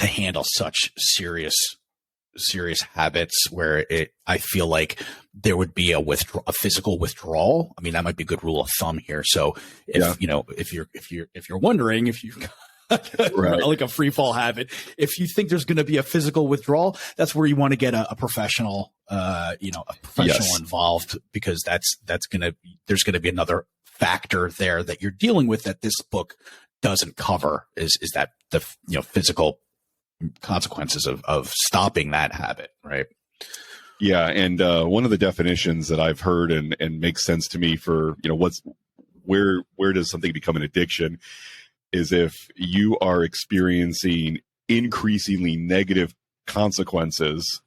S1: handle such serious habits where I feel like there would be a physical withdrawal. I mean, that might be a good rule of thumb here. So if you're wondering if you've got
S2: right.
S1: like a free fall habit, if you think there's going to be a physical withdrawal, that's where you want to get a professional, involved, because there's going to be another factor there that you're dealing with that this book doesn't cover is that the, physical consequences of stopping that habit, right?
S2: Yeah, and one of the definitions that I've heard and makes sense to me for where does something become an addiction is if you are experiencing increasingly negative consequences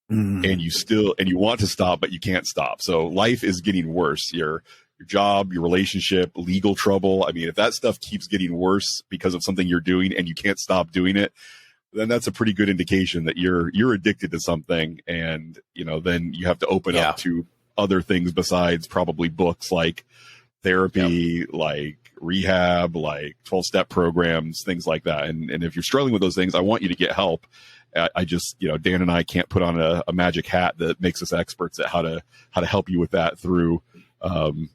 S2: and you want to stop but you can't stop. So life is getting worse. Your job, your relationship, legal trouble. I mean, if that stuff keeps getting worse because of something you're doing and you can't stop doing it, then that's a pretty good indication that you're addicted to something. And, then you have to open up to other things besides probably books like therapy, like rehab, like 12-step programs, things like that. And if you're struggling with those things, I want you to get help. I just, Dan and I can't put on a magic hat that makes us experts at how to help you with that through an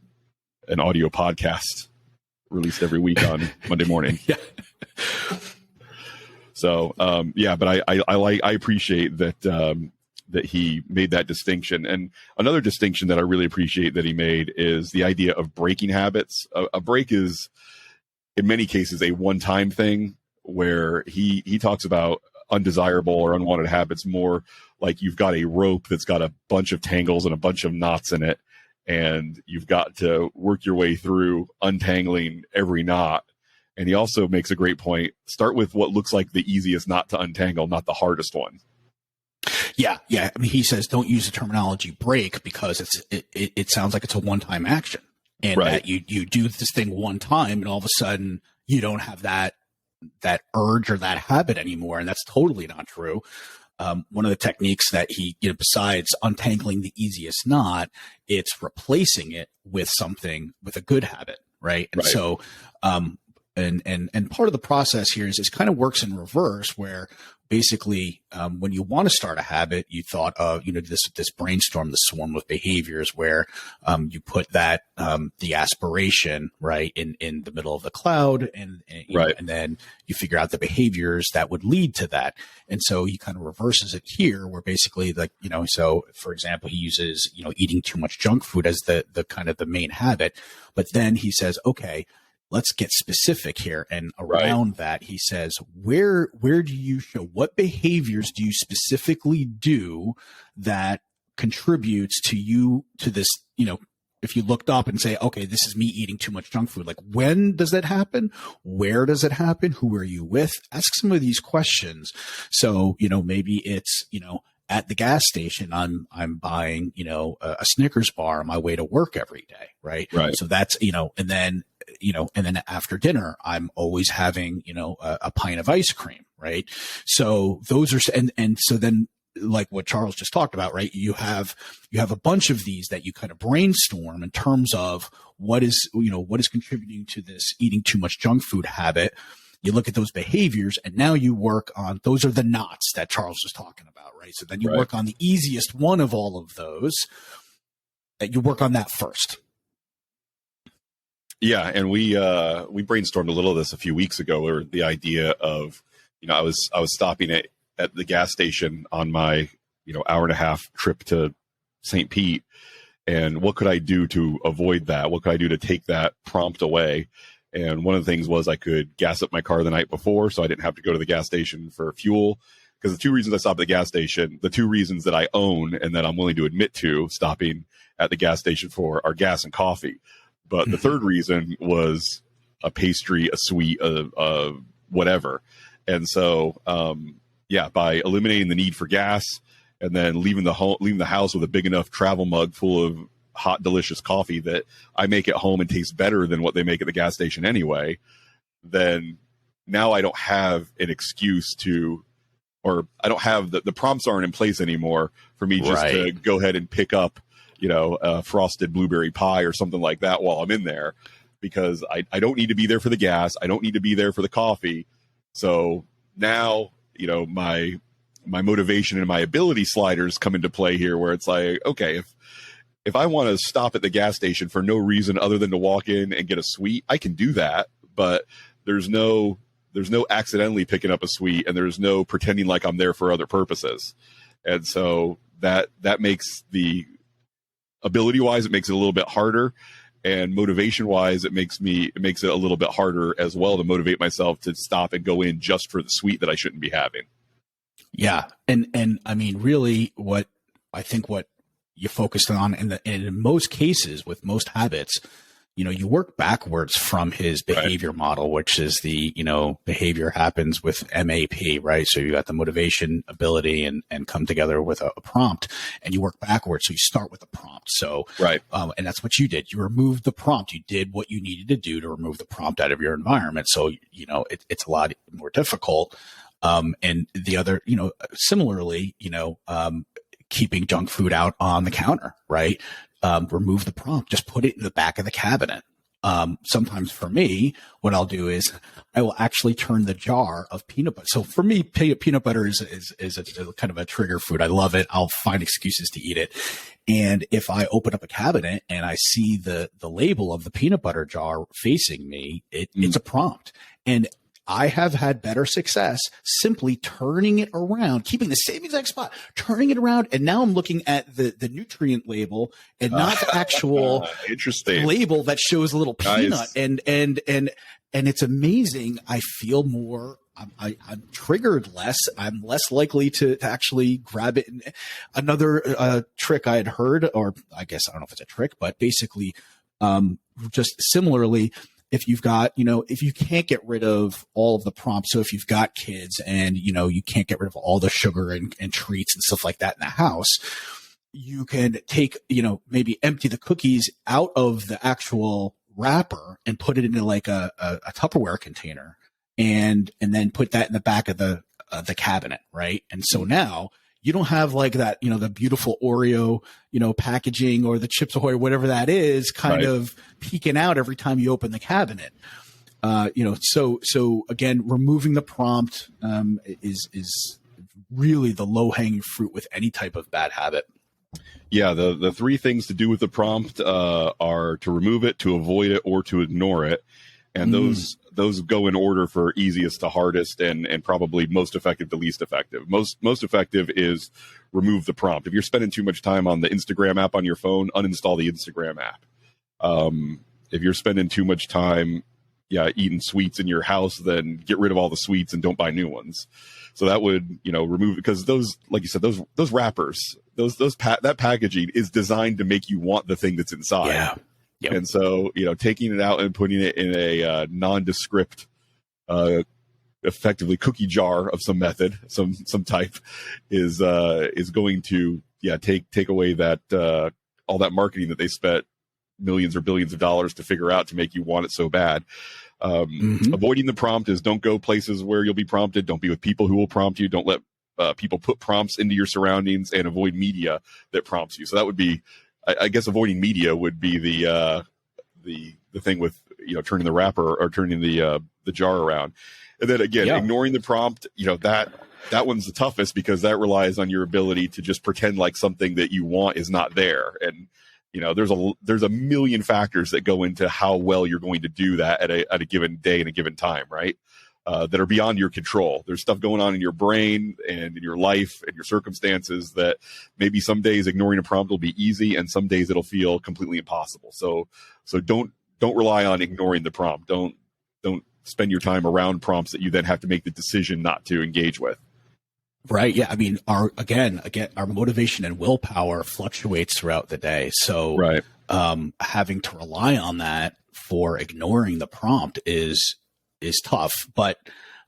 S2: audio podcast released every week on Monday morning.
S1: Yeah.
S2: So, but I appreciate that he made that distinction. And another distinction that I really appreciate that he made is the idea of breaking habits. A break is, in many cases, a one-time thing where he talks about undesirable or unwanted habits more like you've got a rope that's got a bunch of tangles and a bunch of knots in it, and you've got to work your way through untangling every knot. And he also makes a great point. Start with what looks like the easiest knot to untangle, not the hardest one.
S1: Yeah. I mean, he says don't use the terminology break because it sounds like it's a one-time action, and that you do this thing one time, and all of a sudden you don't have that urge or that habit anymore, and that's totally not true. One of the techniques that he, besides untangling the easiest knot, it's replacing it with a good habit, right? And so. And part of the process here is kind of works in reverse, where basically when you want to start a habit, you thought of this brainstorm, the swarm of behaviors, where you put that the aspiration right in the middle of the cloud, and then you figure out the behaviors that would lead to that. And so he kind of reverses it here, where basically so for example, he uses eating too much junk food as the kind of the main habit, but then he says, okay, let's get specific here. And around that, he says, where do you show, what behaviors do you specifically do that contributes to this, if you looked up and say, okay, this is me eating too much junk food, like when does that happen? Where does it happen? Who are you with? Ask some of these questions. So, maybe it's, at the gas station, I'm buying, a Snickers bar on my way to work every day. Right. So that's, and then after dinner, I'm always having, a pint of ice cream. Right. So those are, and so then, like what Charles just talked about, right? You have a bunch of these that you kind of brainstorm in terms of what is contributing to this eating too much junk food habit. You look at those behaviors, and now you work on, those are the knots that Charles was talking about, right? So then you work on the easiest one of all of those, that you work on that first.
S2: Yeah, and we brainstormed a little of this a few weeks ago, or the idea of, I was stopping at the gas station on my hour and a half trip to St. Pete, and what could I do to avoid that? What could I do to take that prompt away? And one of the things was I could gas up my car the night before, so I didn't have to go to the gas station for fuel. Because the two reasons I stopped at the gas station, the two reasons that I own and that I'm willing to admit to stopping at the gas station for, are gas and coffee. But the third reason was a pastry, a sweet, whatever. And so, by eliminating the need for gas and then leaving the house with a big enough travel mug full of hot, delicious coffee that I make at home and tastes better than what they make at the gas station anyway, then now I don't have an excuse to, or I don't have the prompts aren't in place anymore for me just to go ahead and pick up, a frosted blueberry pie or something like that while I'm in there, because I don't need to be there for the gas. I don't need to be there for the coffee. So now, my motivation and my ability sliders come into play here, where it's like, okay, if I want to stop at the gas station for no reason other than to walk in and get a sweet, I can do that. But there's no accidentally picking up a sweet, and there's no pretending like I'm there for other purposes. And so that makes the ability wise, it makes it a little bit harder, and motivation wise, it makes it a little bit harder as well to motivate myself to stop and go in just for the sweet that I shouldn't be having.
S1: Yeah. And I mean, really what you focused on in most cases with most habits, you work backwards from his behavior model, which is the, behavior happens with MAP, right? So you got the motivation, ability, and come together with a prompt, and you work backwards. So you start with the prompt. So, and that's what you did. You removed the prompt. You did what you needed to do to remove the prompt out of your environment. So, it's a lot more difficult. And the other, similarly, keeping junk food out on the counter, right? Remove the prompt, just put it in the back of the cabinet. Sometimes for me, what I'll do is I will actually turn the jar of peanut butter. So for me, peanut butter is a kind of a trigger food. I love it. I'll find excuses to eat it. And if I open up a cabinet and I see the label of the peanut butter jar facing me, it's a prompt. And I have had better success simply turning it around, keeping the same exact spot, turning it around. And now I'm looking at the nutrient label and not the actual label that shows a little peanut. Nice. And it's amazing. I feel more, I'm triggered less. I'm less likely to actually grab it. And another trick I had heard, or I guess I don't know if it's a trick, but basically just similarly, if you've got, if you can't get rid of all of the prompts, so if you've got kids and, you can't get rid of all the sugar and treats and stuff like that in the house, you can take, maybe empty the cookies out of the actual wrapper and put it into like a Tupperware container and then put that in the back of the cabinet. Right. And so now you don't have like that, the beautiful Oreo, packaging or the Chips Ahoy, whatever that is, kind of peeking out every time you open the cabinet. So again, removing the prompt is really the low hanging fruit with any type of bad habit.
S2: Yeah, the three things to do with the prompt are to remove it, to avoid it, or to ignore it. And those go in order for easiest to hardest and probably most effective to least effective. Most effective is remove the prompt. If you're spending too much time on the Instagram app on your phone, uninstall the Instagram app. If you're spending too much time eating sweets in your house, then get rid of all the sweets and don't buy new ones. So that would, remove, because those, like you said, those wrappers, that packaging is designed to make you want the thing that's inside.
S1: Yeah. Yep.
S2: And so, taking it out and putting it in a nondescript, effectively cookie jar of some method, some type, is going to take away that all that marketing that they spent millions or billions of dollars to figure out to make you want it so bad. Avoiding the prompt is don't go places where you'll be prompted. Don't be with people who will prompt you. Don't let people put prompts into your surroundings, and avoid media that prompts you. So that would be, I guess, avoiding media would be the thing with turning the wrapper or turning the jar around, and then again ignoring the prompt. That one's the toughest because that relies on your ability to just pretend like something that you want is not there, and there's a million factors that go into how well you're going to do that at a given day and a given time, right? That are beyond your control. There's stuff going on in your brain and in your life and your circumstances that maybe some days ignoring a prompt will be easy, and some days it'll feel completely impossible. So don't rely on ignoring the prompt. Don't spend your time around prompts that you then have to make the decision not to engage with.
S1: Right. Yeah. I mean, our motivation and willpower fluctuates throughout the day. So
S2: right.
S1: Having to rely on that for ignoring the prompt is tough. But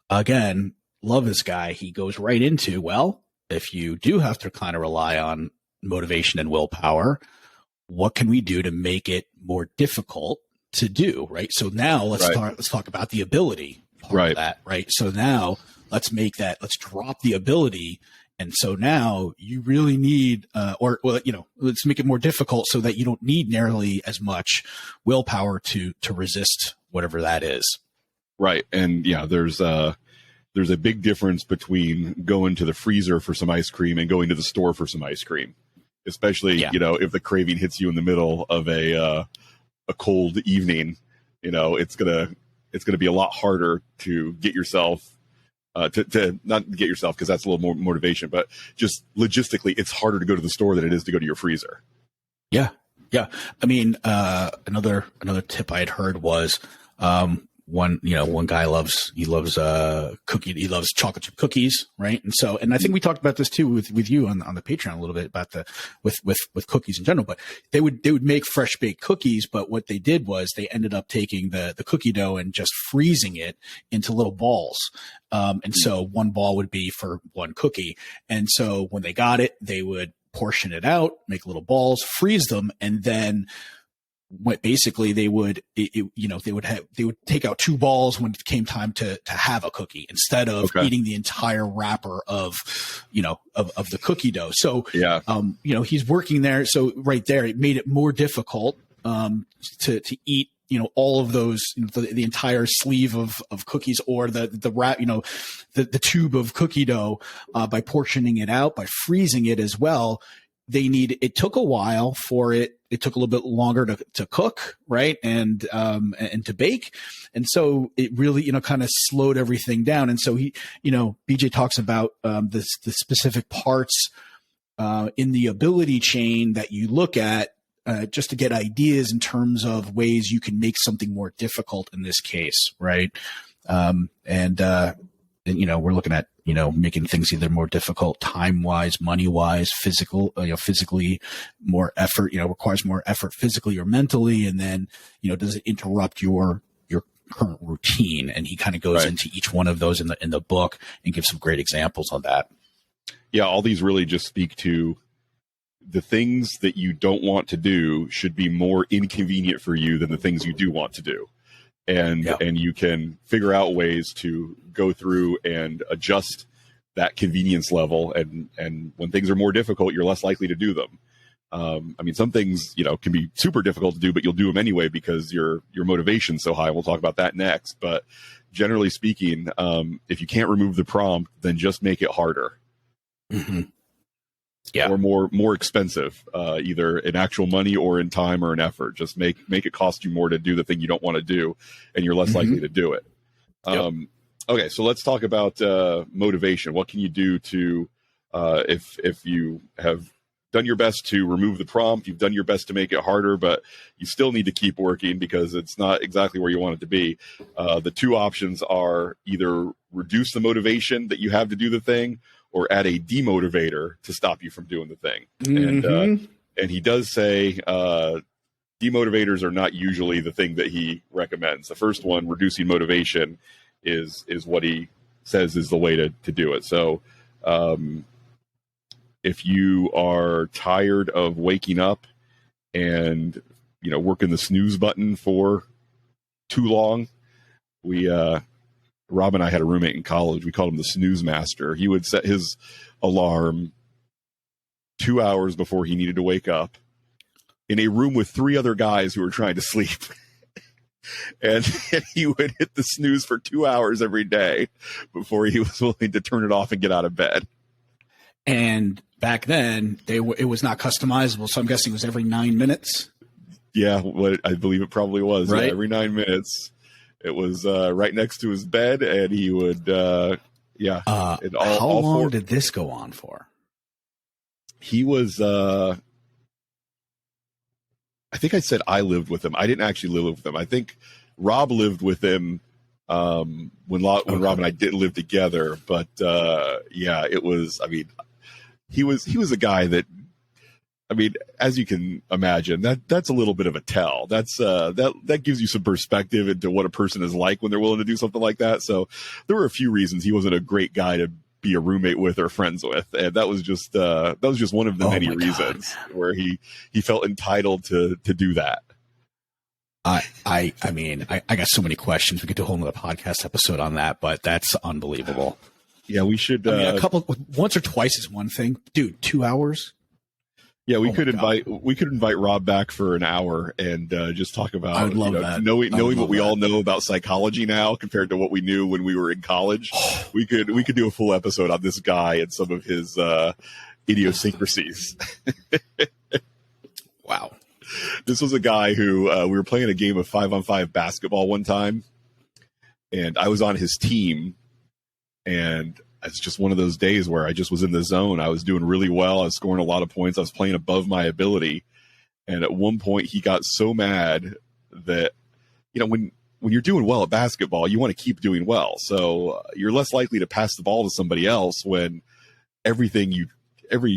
S1: again, love this guy. He goes right into, well, if you do have to kind of rely on motivation and willpower, what can we do to make it more difficult to do? Right. So now let's talk about the ability part of that. Right. So now let's drop the ability. And so now you really need, let's make it more difficult so that you don't need nearly as much willpower to resist whatever that is.
S2: Right. And yeah, there's a big difference between going to the freezer for some ice cream and going to the store for some ice cream, especially, if the craving hits you in the middle of a cold evening, it's going to be a lot harder to get yourself to not get yourself, because that's a little more motivation, but just logistically, it's harder to go to the store than it is to go to your freezer.
S1: Yeah. Yeah. I mean, another tip I had heard was, one guy loves cookie. He loves chocolate chip cookies. Right. And I think we talked about this too with you on the Patreon a little bit about with cookies in general, but they would make fresh baked cookies. But what they did was they ended up taking the cookie dough and just freezing it into little balls. And so one ball would be for one cookie. And so when they got it, they would portion it out, make little balls, freeze them, and then what basically they would take out two balls when it came time to have a cookie instead of eating the entire wrapper of the cookie dough. So, he's working there. So right there, it made it more difficult, to eat, all of those, the entire sleeve of cookies or the wrap, the tube of cookie dough, by portioning it out, by freezing it as well. It took a while for it. It took a little bit longer to cook, right? And to bake. And so it really, kind of slowed everything down. And so he, BJ talks about, the specific parts, in the ability chain that you look at, just to get ideas in terms of ways you can make something more difficult in this case. Right. We're looking at, making things either more difficult time-wise, money-wise, physically more effort, requires more effort physically or mentally. And then, does it interrupt your current routine? And he kind of goes into each one of those in the book and gives some great examples on that.
S2: Yeah. All these really just speak to the things that you don't want to do should be more inconvenient for you than the things you do want to do. And you can figure out ways to go through and adjust that convenience level. And when things are more difficult, you're less likely to do them. Some things, can be super difficult to do, but you'll do them anyway because your motivation's so high. We'll talk about that next. But generally speaking, if you can't remove the prompt, then just make it harder.
S1: Mm-hmm. Yeah.
S2: Or more expensive, either in actual money or in time or in effort. Just make it cost you more to do the thing you don't want to do, and you're less likely to do it. Okay, so let's talk about motivation. What can you do to, if you have done your best to remove the prompt, you've done your best to make it harder, but you still need to keep working because it's not exactly where you want it to be. The two options are either reduce the motivation that you have to do the thing, or add a demotivator to stop you from doing the thing. Mm-hmm. And he does say demotivators are not usually the thing that he recommends. The first one, reducing motivation, is what he says is the way to do it. So if you are tired of waking up and working the snooze button for too long, Rob and I had a roommate in college. We called him the snooze master. He would set his alarm 2 hours before he needed to wake up in a room with three other guys who were trying to sleep. and he would hit the snooze for 2 hours every day before he was willing to turn it off and get out of bed.
S1: And back then it was not customizable. So I'm guessing it was every 9 minutes.
S2: Yeah, what I believe it probably was.
S1: Right.
S2: Yeah, every 9 minutes, it was right next to his bed, and he would. And
S1: how long did this go on for?
S2: He was. I think I said I lived with him. I didn't actually live with him. I think Rob lived with him when Rob and I didn't live together. But it was. I mean, he was a guy that. I mean, as you can imagine, that's a little bit of a tell. That's that gives you some perspective into what a person is like when they're willing to do something like that. So there were a few reasons he wasn't a great guy to be a roommate with or friends with, and that was just one of the many reasons where he felt entitled to do that.
S1: I mean, I got so many questions. We could do a whole nother podcast episode on that, but that's unbelievable.
S2: Yeah, we should.
S1: Once or twice is one thing, dude. 2 hours.
S2: Yeah, we could invite Rob back for an hour and just talk about
S1: I would love that.
S2: knowing what we all know about psychology now compared to what we knew when we were in college. we could do a full episode on this guy and some of his idiosyncrasies.
S1: Wow.
S2: This was a guy who we were playing a game of 5-on-5 basketball one time, and I was on his team, and it's just one of those days where I just was in the zone. I was doing really well. I was scoring a lot of points. I was playing above my ability. And at one point he got so mad that, when you're doing well at basketball, you want to keep doing well. So you're less likely to pass the ball to somebody else when every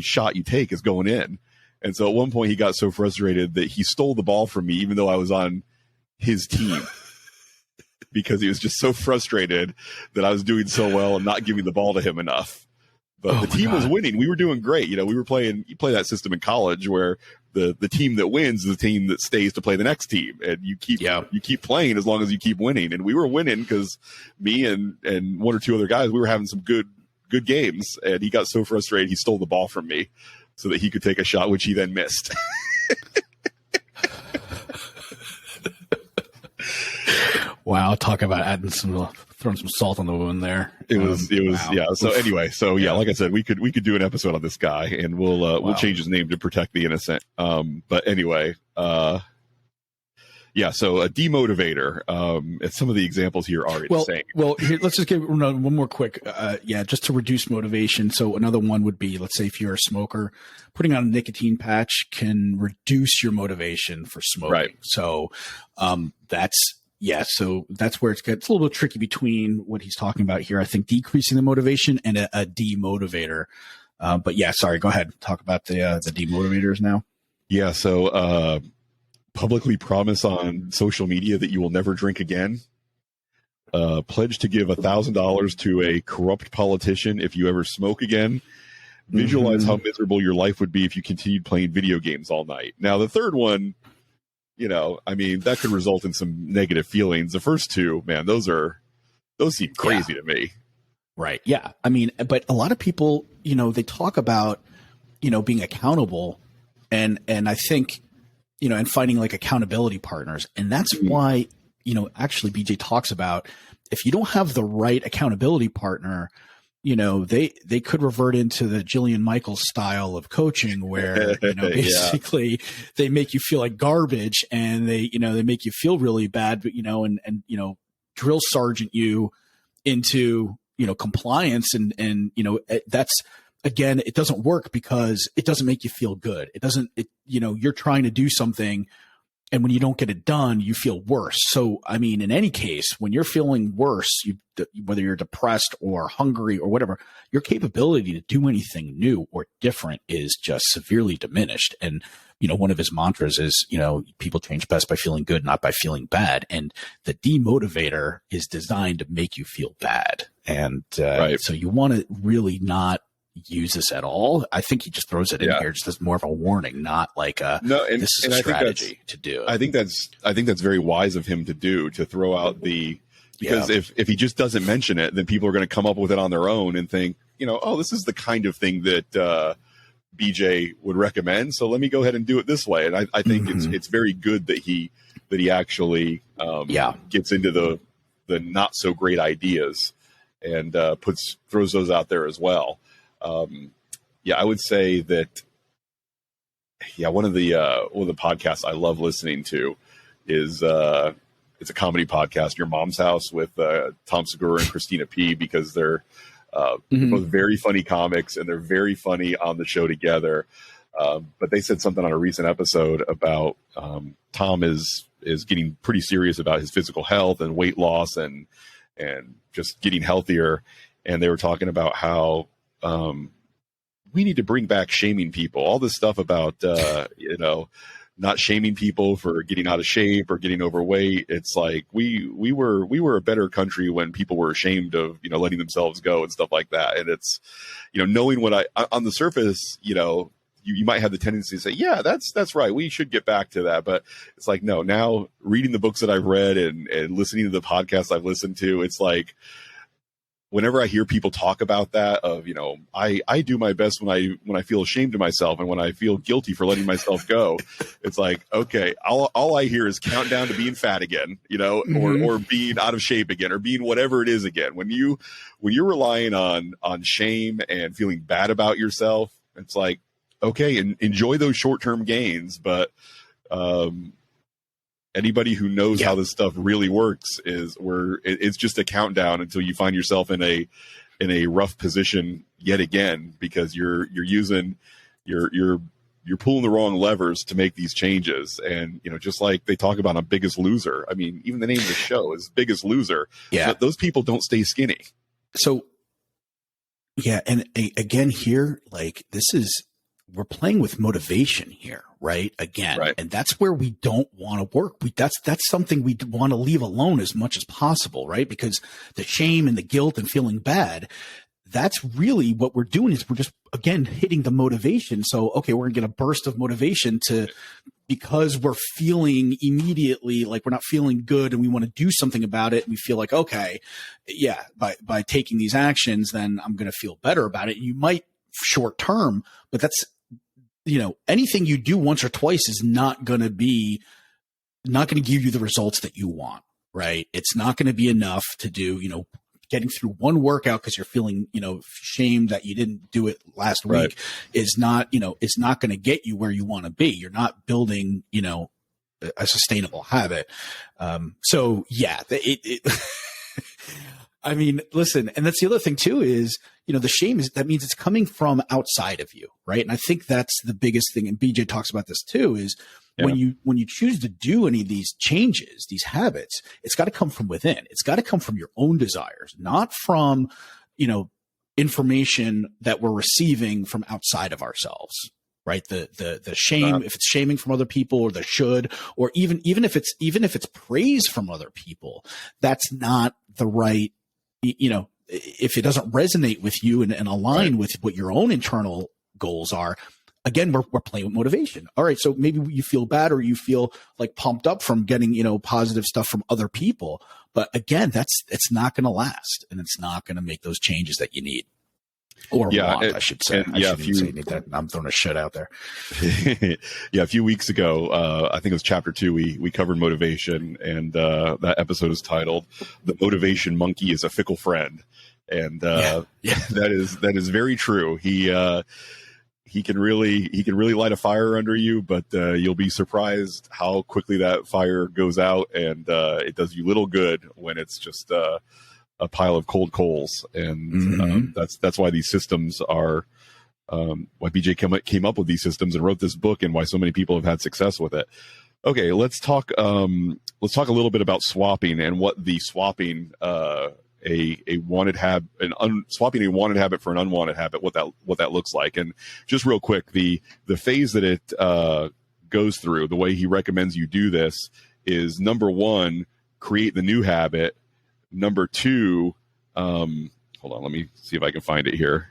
S2: shot you take is going in. And so at one point he got so frustrated that he stole the ball from me, even though I was on his team. Because he was just so frustrated that I was doing so well and not giving the ball to him enough. But the team was winning. We were doing great. We were playing, you play that system in college where the team that wins is the team that stays to play the next team. And you keep playing as long as you keep winning. And we were winning because me and one or two other guys, we were having some good games. And he got so frustrated, he stole the ball from me so that he could take a shot, which he then missed.
S1: Wow, talk about throwing some salt on the wound there.
S2: It was wow. Yeah. So anyway, like I said, we could do an episode on this guy, and we'll change his name to protect the innocent. But anyway, so a demotivator. And some of the examples here are insane.
S1: Well, here, let's just give one more quick. Just to reduce motivation. So another one would be, let's say if you're a smoker, putting on a nicotine patch can reduce your motivation for smoking.
S2: Right.
S1: So so that's where it gets a little bit tricky between what he's talking about here. I think decreasing the motivation and a demotivator. But sorry, go ahead. Talk about the demotivators now.
S2: Yeah. So publicly promise on social media that you will never drink again. Pledge to give $1,000 to a corrupt politician if you ever smoke again. Visualize how miserable your life would be if you continued playing video games all night. Now, the third one, that could result in some negative feelings. The first two, man, those seem crazy to me.
S1: Right. Yeah. I mean, but a lot of people, they talk about, being accountable and I think, and finding like accountability partners. And that's why, actually BJ talks about if you don't have the right accountability partner, they could revert into the Jillian Michaels style of coaching where, basically they make you feel like garbage and they make you feel really bad, but, and drill sergeant you into, compliance and that's, again, it doesn't work because it doesn't make you feel good. You're trying to do something and when you don't get it done, you feel worse. So, I mean, in any case, when you're feeling worse, whether you're depressed or hungry or whatever, your capability to do anything new or different is just severely diminished. And, one of his mantras is, people change best by feeling good, not by feeling bad. And the demotivator is designed to make you feel bad. And so you want to really not use this at all. I think he just throws it in here just as more of a warning, not like this is a strategy to do.
S2: I think that's very wise of him to throw out because if he just doesn't mention it, then people are going to come up with it on their own and think, this is the kind of thing that BJ would recommend. So let me go ahead and do it this way. And I think it's very good that he actually gets into the not so great ideas and throws those out there as well. yeah, I would say that, yeah, one of the podcasts I love listening to is it's a comedy podcast, Your Mom's House, with Tom Segura and Christina P, because they're both very funny comics, and they're very funny on the show together. But they said something on a recent episode about Tom is getting pretty serious about his physical health and weight loss and just getting healthier. And they were talking about how we need to bring back shaming people. All this stuff about not shaming people for getting out of shape or getting overweight. It's like we were a better country when people were ashamed of letting themselves go and stuff like that. And it's knowing what on the surface, you might have the tendency to say, yeah, that's right, we should get back to that. But it's like, no, now reading the books that I've read and listening to the podcasts I've listened to, it's like, whenever I hear people talk about that of, I do my best when I feel ashamed of myself and when I feel guilty for letting myself go, it's like, okay, all I hear is countdown to being fat again, or being out of shape again, or being whatever it is again. When you're relying on shame and feeling bad about yourself, it's like, okay, and enjoy those short-term gains, but anybody who knows how this stuff really works is where it's just a countdown until you find yourself in a rough position yet again, because you're pulling the wrong levers to make these changes. And just like they talk about on Biggest Loser, I mean, even the name of the show is Biggest Loser.
S1: Yeah,
S2: but those people don't stay skinny.
S1: So yeah, and again here, like we're playing with motivation here, right? Again,
S2: right.
S1: And that's where we don't want to work. That's something we want to leave alone as much as possible, right? Because the shame and the guilt and feeling bad, that's really what we're doing, is we're just, again, hitting the motivation. So, okay, we're gonna get a burst of motivation because we're feeling immediately like we're not feeling good and we want to do something about it. And we feel like, okay, yeah, by taking these actions, then I'm going to feel better about it. You might short term, but that's, anything you do once or twice is not going to give you the results that you want, right? It's not going to be enough to do, getting through one workout because you're feeling, shame that you didn't do it last week is not going to get you where you want to be. You're not building, a sustainable habit. So yeah, I mean, listen, and that's the other thing too is, the shame that means it's coming from outside of you, right? And I think that's the biggest thing. And BJ talks about this too, is when you choose to do any of these changes, these habits, it's got to come from within. It's got to come from your own desires, not from, information that we're receiving from outside of ourselves, right? The shame, if it's shaming from other people, or the should, or even if it's praise from other people, that's not the right, if it doesn't resonate with you and align with what your own internal goals are, again, we're playing with motivation. All right. So maybe you feel bad or you feel like pumped up from getting, positive stuff from other people. But again, it's not going to last, and it's not going to make those changes that you need. Or want, I should say. I shouldn't say that. I'm throwing a shit out there.
S2: Yeah, a few weeks ago, I think it was chapter 2, we covered motivation, and that episode is titled "The Motivation Monkey is a Fickle Friend," and that is very true. He can really light a fire under you, but you'll be surprised how quickly that fire goes out, and it does you little good when it's just a pile of cold coals. And that's why these systems are why BJ came up with these systems and wrote this book, and why so many people have had success with it. Okay, let's talk a little bit about swapping and what the swapping swapping a wanted habit for an unwanted habit, what that looks like. And just real quick, the phase that it goes through, the way he recommends you do this is, number 1, create the new habit. Number 2, hold on, let me see if I can find it here.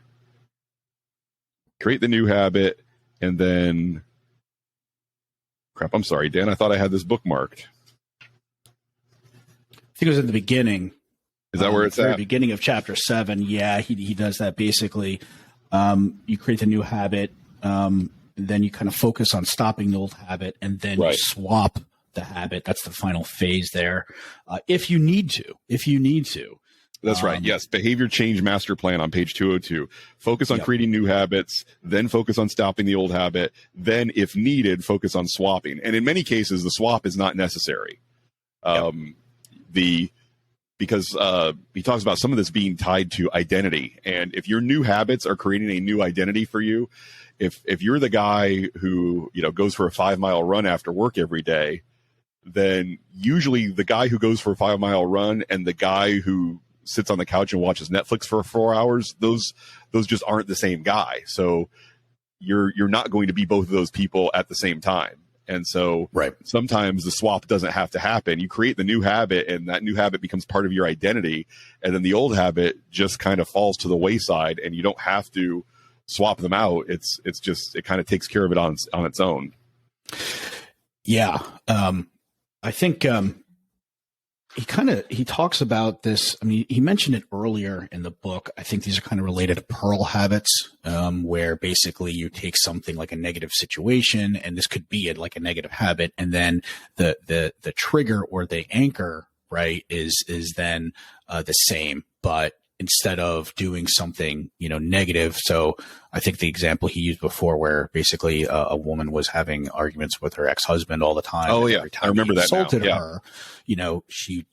S2: Create the new habit, and then, crap, I'm sorry, Dan, I thought I had this bookmarked.
S1: I think it was in the beginning.
S2: Is that where it's at?
S1: The beginning of chapter 7. Yeah, he does that basically. You create the new habit, then you kind of focus on stopping the old habit, and then you swap the habit. That's the final phase there. If you need to.
S2: That's right. Yes. Behavior change master plan on page 202. Focus on creating new habits, then focus on stopping the old habit. Then if needed, focus on swapping. And in many cases, the swap is not necessary. Because he talks about some of this being tied to identity. And if your new habits are creating a new identity for you, if you're the guy who, goes for a 5-mile run after work every day, then usually the guy who goes for a 5-mile run and the guy who sits on the couch and watches Netflix for 4 hours, those just aren't the same guy. So you're not going to be both of those people at the same time. And so sometimes the swap doesn't have to happen. You create the new habit and that new habit becomes part of your identity. And then the old habit just kind of falls to the wayside and you don't have to swap them out. It's just, it kind of takes care of it on its own.
S1: Yeah. I think, he talks about this. I mean, he mentioned it earlier in the book. I think these are kind of related to Pearl habits, where basically you take something like a negative situation, and this could be like a negative habit, and then the trigger or the anchor, right, is then the same, but instead of doing something, negative. So I think the example he used before where basically a woman was having arguments with her ex-husband all the time.
S2: Oh yeah.
S1: Every time
S2: I remember
S1: he
S2: that
S1: insulted
S2: now.
S1: her, she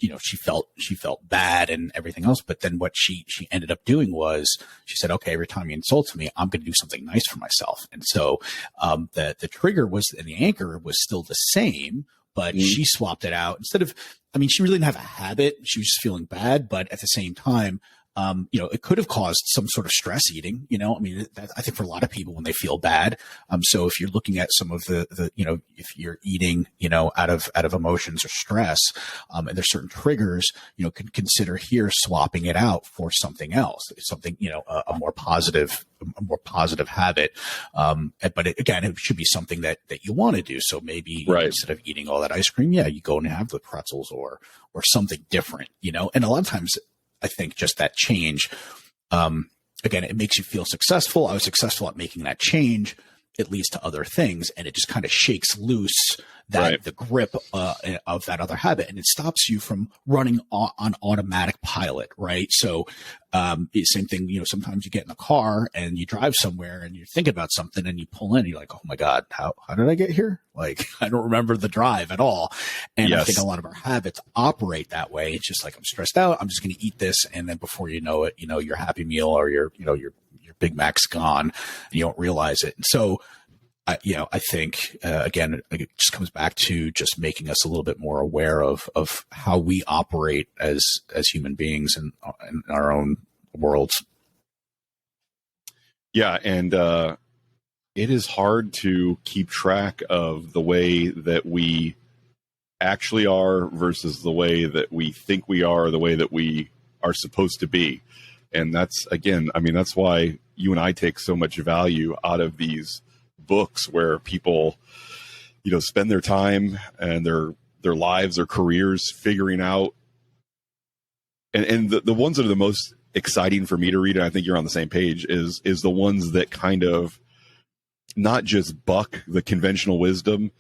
S1: felt bad and everything else. But then what she ended up doing was she said, okay, every time you insult me, I'm going to do something nice for myself. And so, the trigger was, and the anchor was still the same, but she swapped it out instead of, she really didn't have a habit. She was just feeling bad, but at the same time, it could have caused some sort of stress eating, I think for a lot of people when they feel bad. So if you're looking at some of the if you're eating, out of emotions or stress, and there's certain triggers, can consider here swapping it out for something else, something, a more positive habit. But it should be something that you want to do. So maybe instead of eating all that ice cream, you go and have the pretzels or something different, and a lot of times, I think just that change, it makes you feel successful. I was successful at making that change. It leads to other things, and it just kind of shakes loose the grip of that other habit, and it stops you from running on automatic pilot, right? So, same thing. Sometimes you get in a car and you drive somewhere, and you think about something, and you pull in. And you're like, "Oh my God, how did I get here? Like, I don't remember the drive at all." And I think a lot of our habits operate that way. It's just like, I'm stressed out. I'm just going to eat this, and then before you know it, your Happy Meal or your Big Mac's gone, and you don't realize it. And so, I think, again, it just comes back to just making us a little bit more aware of how we operate as human beings in our own worlds.
S2: Yeah. And it is hard to keep track of the way that we actually are versus the way that we think we are, the way that we are supposed to be. And that's, again, that's why you and I take so much value out of these books where people, spend their time and their lives, their careers figuring out. And the ones that are the most exciting for me to read, and I think you're on the same page, is the ones that kind of not just buck the conventional wisdom,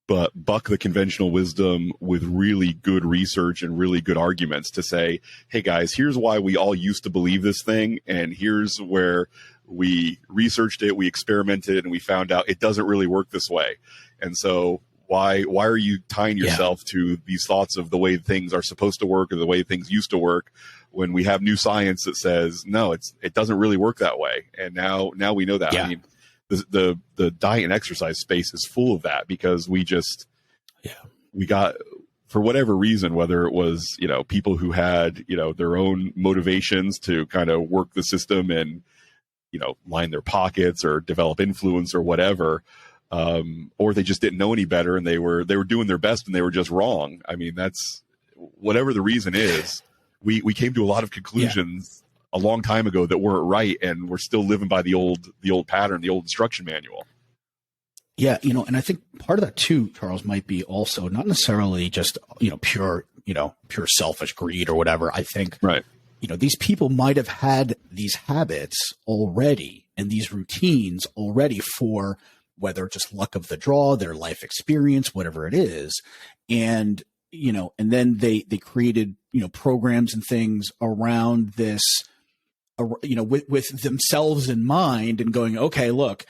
S2: but buck the conventional wisdom with really good research and really good arguments to say, hey guys, here's why we all used to believe this thing. And here's where we researched it, we experimented, and we found out it doesn't really work this way. And so why are you tying yourself to these thoughts of the way things are supposed to work or the way things used to work when we have new science that says, no, it doesn't really work that way. And now we know that.
S1: Yeah.
S2: The diet and exercise space is full of that because we got, for whatever reason, whether it was, people who had, their own motivations to kind of work the system and, line their pockets or develop influence or whatever, or they just didn't know any better and they were doing their best and they were just wrong. That's whatever the reason is, we came to a lot of conclusions a long time ago that weren't right, and we're still living by the old pattern, the old instruction manual.
S1: Yeah, and I think part of that too, Charles, might be also not necessarily just pure selfish greed or whatever. I think these people might have had these habits already and these routines already for whether just luck of the draw, their life experience, whatever it is, and and then they created, programs and things around this, with themselves in mind and going, okay, look,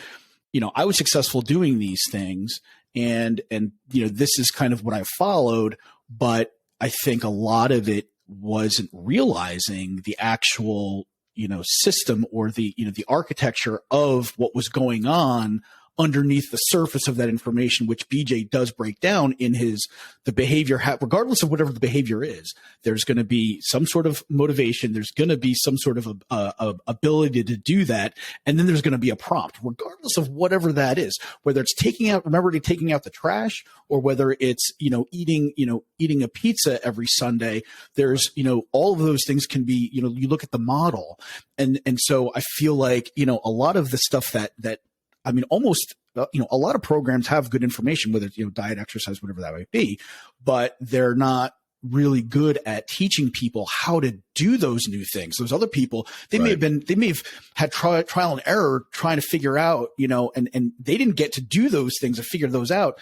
S1: I was successful doing these things, and this is kind of what I followed, but I think a lot of it wasn't realizing the actual, system or the architecture of what was going on underneath the surface of that information, which BJ does break down in the behavior, regardless of whatever the behavior is. There's going to be some sort of motivation. There's going to be some sort of ability to do that. And then there's going to be a prompt, regardless of whatever that is, whether it's taking out the trash, or whether it's, eating a pizza every Sunday. There's, all of those things can be, you look at the model. And so I feel like, a lot of the stuff that almost, a lot of programs have good information, whether it's, diet, exercise, whatever that might be, but they're not really good at teaching people how to do those new things. Those other people, they may have had trial and error trying to figure out, and they didn't get to do those things or figure those out,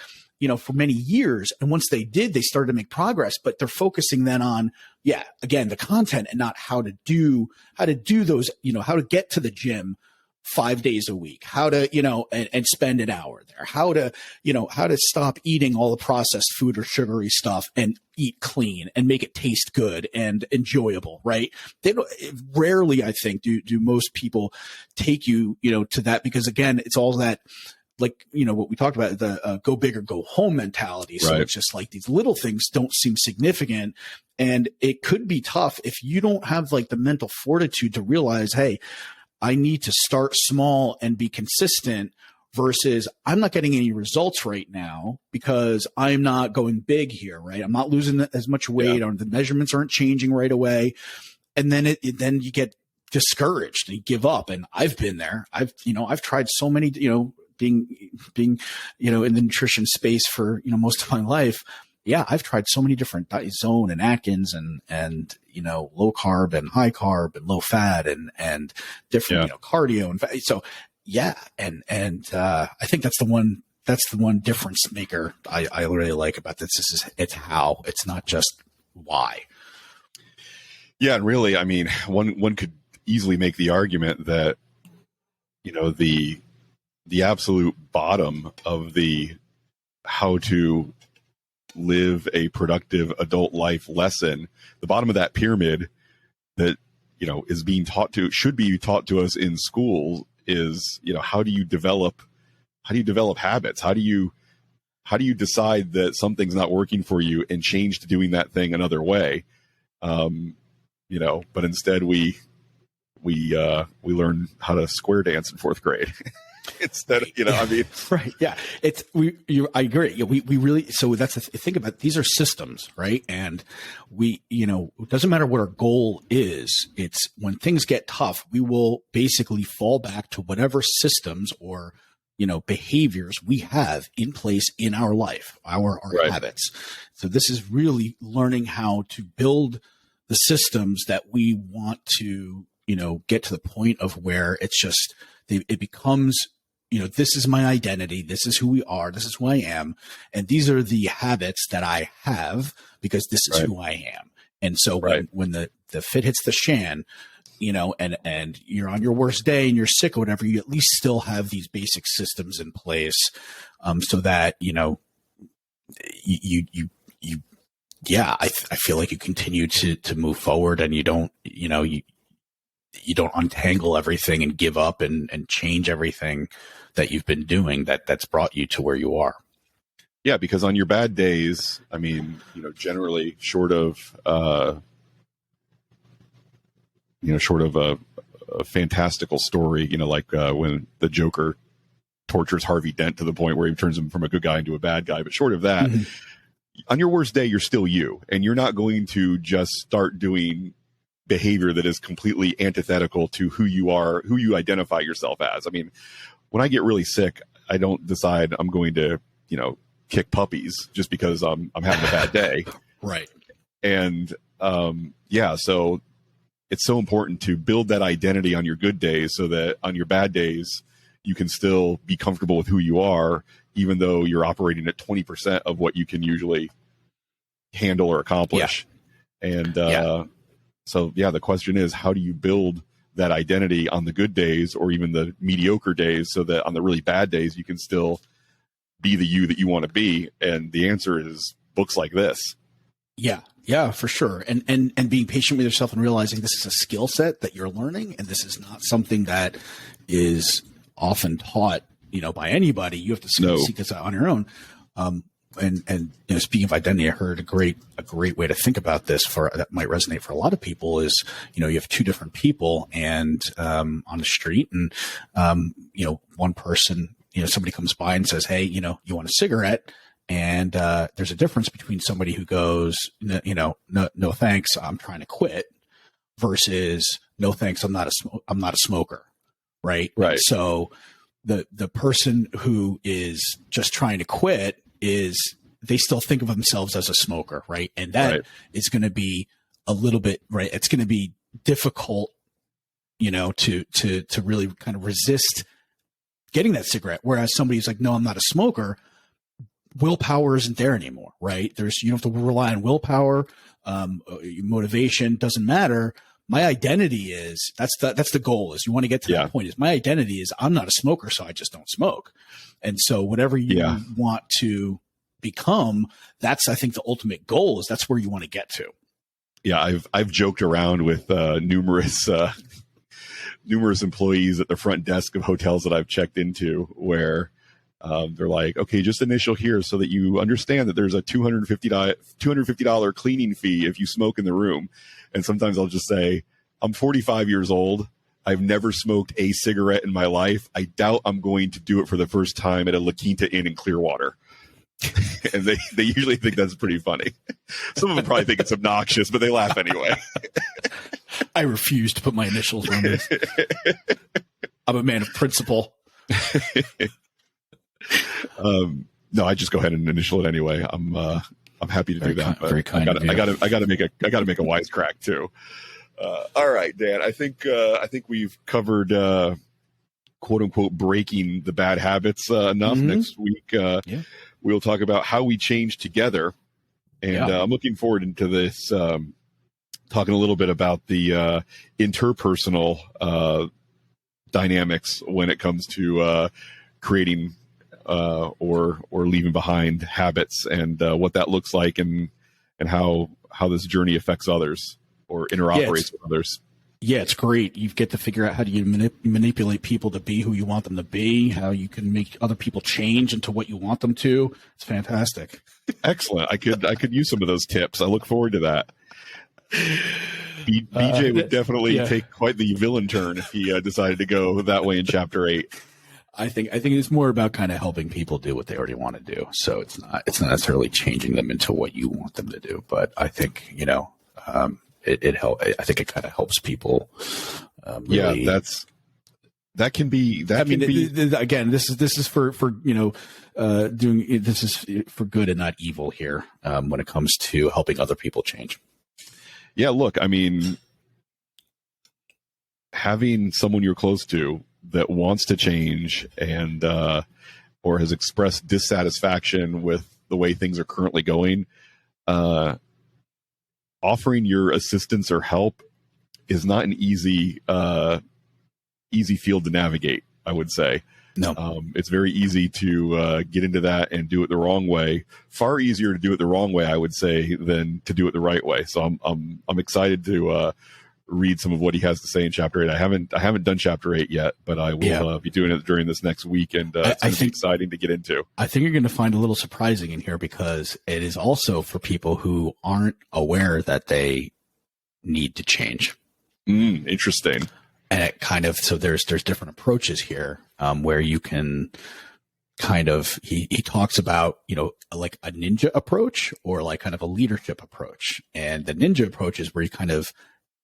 S1: for many years. And once they did, they started to make progress, but they're focusing then on, again, the content and not how to do those, how to get to the gym 5 days a week, how to, and spend an hour there, how to stop eating all the processed food or sugary stuff and eat clean and make it taste good and enjoyable, right? Rarely, I think, do most people take you, to that, because again, it's all that, like, what we talked about, the go big or go home mentality. So It's just like these little things don't seem significant, and it could be tough if you don't have like the mental fortitude to realize, hey, I need to start small and be consistent, versus I'm not getting any results right now because I'm not going big here, right? I'm not losing as much weight, or the measurements aren't changing right away. And then then you get discouraged and you give up. And I've been there. I've tried so many, being, in the nutrition space for, most of my life. Yeah, I've tried so many different Zone and Atkins and low carb and high carb and low fat and different cardio and so and I think that's the one difference maker I really like about this. It's how, it's not just why.
S2: Yeah, and really, I mean, one could easily make the argument that the absolute bottom of the how to live a productive adult life lesson, the bottom of that pyramid that is being should be taught to us in school is, how do you develop habits? How do you decide that something's not working for you and change to doing that thing another way? But instead we learn how to square dance in fourth grade. Instead of,
S1: right. Yeah. I agree. Yeah, we really, so that's the thing about, these are systems, right? And it doesn't matter what our goal is. It's when things get tough, we will basically fall back to whatever systems or, behaviors we have in place in our life, our habits. So this is really learning how to build the systems that we want to, get to the point of where it's just, it becomes, this is my identity. This is who we are. This is who I am. And these are the habits that I have because this is who I am. And so when the fit hits the shan, and you're on your worst day and you're sick or whatever, you at least still have these basic systems in place, so that, I feel like you continue to move forward, and you don't, you don't untangle everything and give up and change everything that you've been doing that's brought you to where you are.
S2: Yeah, because on your bad days, I mean, generally short of a fantastical story, like when the Joker tortures Harvey Dent to the point where he turns him from a good guy into a bad guy. But short of that, on your worst day, you're still you, and you're not going to just start doing behavior that is completely antithetical to who you are, who you identify yourself as. I mean, when I get really sick, I don't decide I'm going to, kick puppies just because I'm having a bad day.
S1: Right.
S2: And so it's so important to build that identity on your good days so that on your bad days, you can still be comfortable with who you are, even though you're operating at 20% of what you can usually handle or accomplish. And so, the question is, how do you build that identity on the good days or even the mediocre days so that on the really bad days you can still be the you that you want to be? And the answer is books like this.
S1: Yeah, for sure. And being patient with yourself and realizing this is a skill set that you're learning, and this is not something that is often taught, by anybody. You have to seek this out on your own. And speaking of identity, I heard a great way to think about this that might resonate for a lot of people is, you have two different people and on the street, and one person, somebody comes by and says, "Hey, you want a cigarette?" And there's a difference between somebody who goes, no thanks, I'm trying to quit, versus no thanks, I'm not a smoker, right?
S2: Right.
S1: And so the person who is just trying to quit they still think of themselves as a smoker, right? And that is going to be a little bit, right? It's going to be difficult, to really kind of resist getting that cigarette. Whereas somebody's like, no, I'm not a smoker. Willpower isn't there anymore, right? You don't have to rely on willpower, motivation doesn't matter. My identity is that's the goal is you want to get to that point is my identity is I'm not a smoker, so I just don't smoke. And so whatever you want to become, that's, I think the ultimate goal is that's where you want to get to.
S2: Yeah. I've joked around with, numerous employees at the front desk of hotels that I've checked into where, they're like, okay, just initial here so that you understand that there's a $250 cleaning fee if you smoke in the room. And sometimes I'll just say, I'm 45 years old. I've never smoked a cigarette in my life. I doubt I'm going to do it for the first time at a La Quinta Inn in Clearwater. And they usually think that's pretty funny. Some of them probably think it's obnoxious, but they laugh anyway.
S1: I refuse to put my initials on this. I'm a man of principle.
S2: No, I just go ahead and initial it anyway. I'm happy to do that.
S1: Very kind.
S2: I gotta make a wisecrack too. All right, Dan. I think we've covered quote unquote breaking the bad habits enough. Mm-hmm. Next week we'll talk about how we change together, and I'm looking forward into this. Talking a little bit about the interpersonal dynamics when it comes to creating or leaving behind habits, and what that looks like, and how this journey affects others or interoperates with others. Yeah,
S1: it's great. You get to figure out how do you manipulate people to be who you want them to be, how you can make other people change into what you want them to. It's fantastic.
S2: Excellent. I could use some of those tips. I look forward to that. BJ would definitely take quite the villain turn if he decided to go that way in chapter 8.
S1: I think it's more about kind of helping people do what they already want to do. So it's not necessarily changing them into what you want them to do. But I think it help. I think it kind of helps people. Really,
S2: that can be.
S1: Again, this is for doing this is for good and not evil here when it comes to helping other people change.
S2: Yeah, look, I mean, having someone you're close to that wants to change and or has expressed dissatisfaction with the way things are currently going, offering your assistance or help is not an easy field to navigate, I would say.
S1: No.
S2: It's very easy to get into that and do it the wrong way. Far easier to do it the wrong way, I would say, than to do it the right way. So I'm excited to read some of what he has to say in chapter 8. I haven't done chapter 8 yet, but I will be doing it during this next week, and it's exciting to get into. I
S1: think you're going to find a little surprising in here because it is also for people who aren't aware that they need to change.
S2: Interesting.
S1: And it kind of, so there's different approaches here where you can kind of, he talks about, like a ninja approach or like kind of a leadership approach. And the ninja approach is where you kind of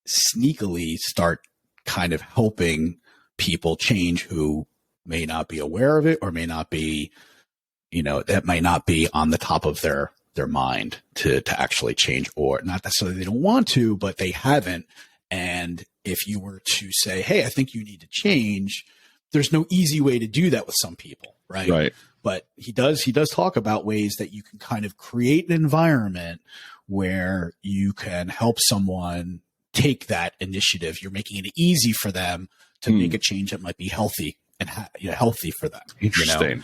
S1: sneakily start kind of helping people change who may not be aware of it or may not be, that might not be on the top of their mind to actually change, or not necessarily they don't want to, but they haven't. And if you were to say, hey, I think you need to change, there's no easy way to do that with some people, right?
S2: Right.
S1: but he does talk about ways that you can kind of create an environment where you can help someone take that initiative. You're making it easy for them to make a change that might be healthy and healthy for them.
S2: Interesting.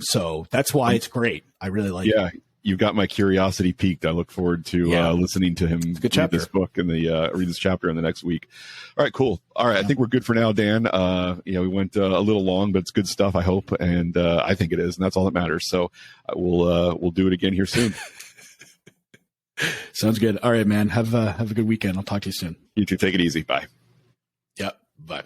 S1: So that's why it's great. I really like it.
S2: You've got my curiosity piqued. I look forward to listening to him read this book and read this chapter in the next week. All right, cool. All right, I think we're good for now, Dan. We went a little long, but it's good stuff, I hope, and I think it is, and that's all that matters. So we'll do it again here soon.
S1: Sounds good. All right, man. Have a good weekend. I'll talk to you soon.
S2: You too. Take it easy. Bye.
S1: Yep. Bye.